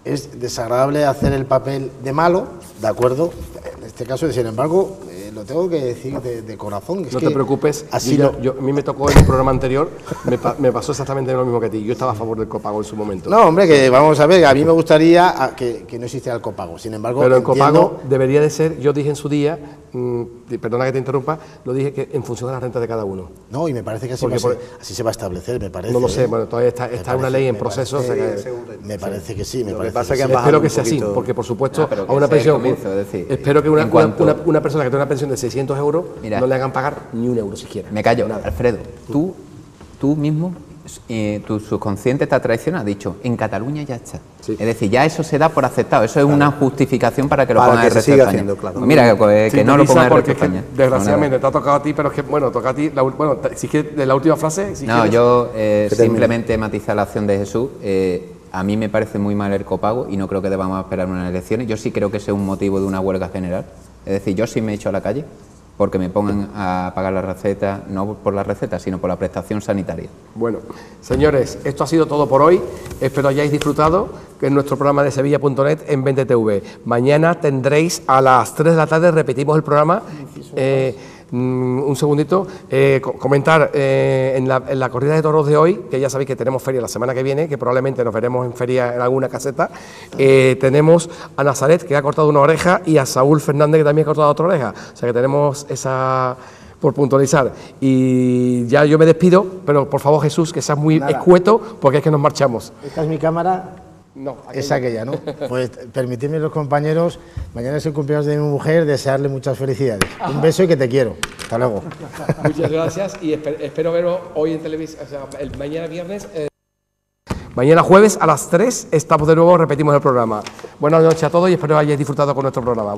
es desagradable hacer el papel de malo, ¿de acuerdo? En este caso, sin embargo, lo tengo que decir de corazón. No te preocupes, así a mí me tocó en el programa anterior, me pasó exactamente lo mismo que a ti. Yo estaba a favor del copago en su momento. No, hombre, que vamos a ver, a mí me gustaría que no existiera el copago. Sin embargo, pero el entiendo... copago debería de ser, yo dije en su día, perdona que te interrumpa, lo dije que en función de la renta de cada uno. No, y me parece que así se va a establecer, me parece. No lo sé, bueno, todavía está una ley en proceso. Me parece que sí, me parece pasa que que sí. Espero que sea así, porque por supuesto a una pensión, espero que una persona que tenga una pensión de 600 euros no le hagan pagar ni un euro siquiera. Me callo, Alfredo, tú mismo, tu subconsciente te traiciona, ha dicho, en Cataluña ya está. Sí. Es decir, ya eso se da por aceptado, eso es una justificación para que lo Para ponga que el se resto de siga España. haciendo, claro. Pues mira, que no lo ponga el resto de España. Desgraciadamente te ha tocado a ti, pero es que, bueno, toca a ti, si quieres, de la última frase. Si no, quieres, yo simplemente matizar la acción de Jesús. A mí me parece muy mal el copago y no creo que debamos esperar unas elecciones. Yo sí creo que ese es un motivo de una huelga general. Es decir, yo sí me he hecho a la calle porque me pongan a pagar la receta, no por la receta, sino por la prestación sanitaria. Bueno, señores, esto ha sido todo por hoy. Espero hayáis disfrutado en nuestro programa de Sevilla.net en 20TV. Mañana tendréis a las 3 de la tarde, repetimos el programa. Un segundito, comentar en la corrida de toros de hoy, que ya sabéis que tenemos feria la semana que viene, que probablemente nos veremos en feria en alguna caseta. Tenemos a Nazaret, que ha cortado una oreja, y a Saúl Fernández, que también ha cortado otra oreja. O sea que tenemos esa por puntualizar. Y ya yo me despido, pero por favor, Jesús, que seas muy escueto, porque es que nos marchamos. Esta es mi cámara. No, es aquella, ¿no? Pues permitidme, los compañeros, mañana es el cumpleaños de mi mujer, desearle muchas felicidades. Un beso y que te quiero. Hasta luego. Muchas gracias y espero veros hoy en televisión, o sea, mañana viernes. Mañana jueves a las 3 estamos de nuevo, repetimos el programa. Buenas noches a todos y espero hayáis disfrutado con nuestro programa.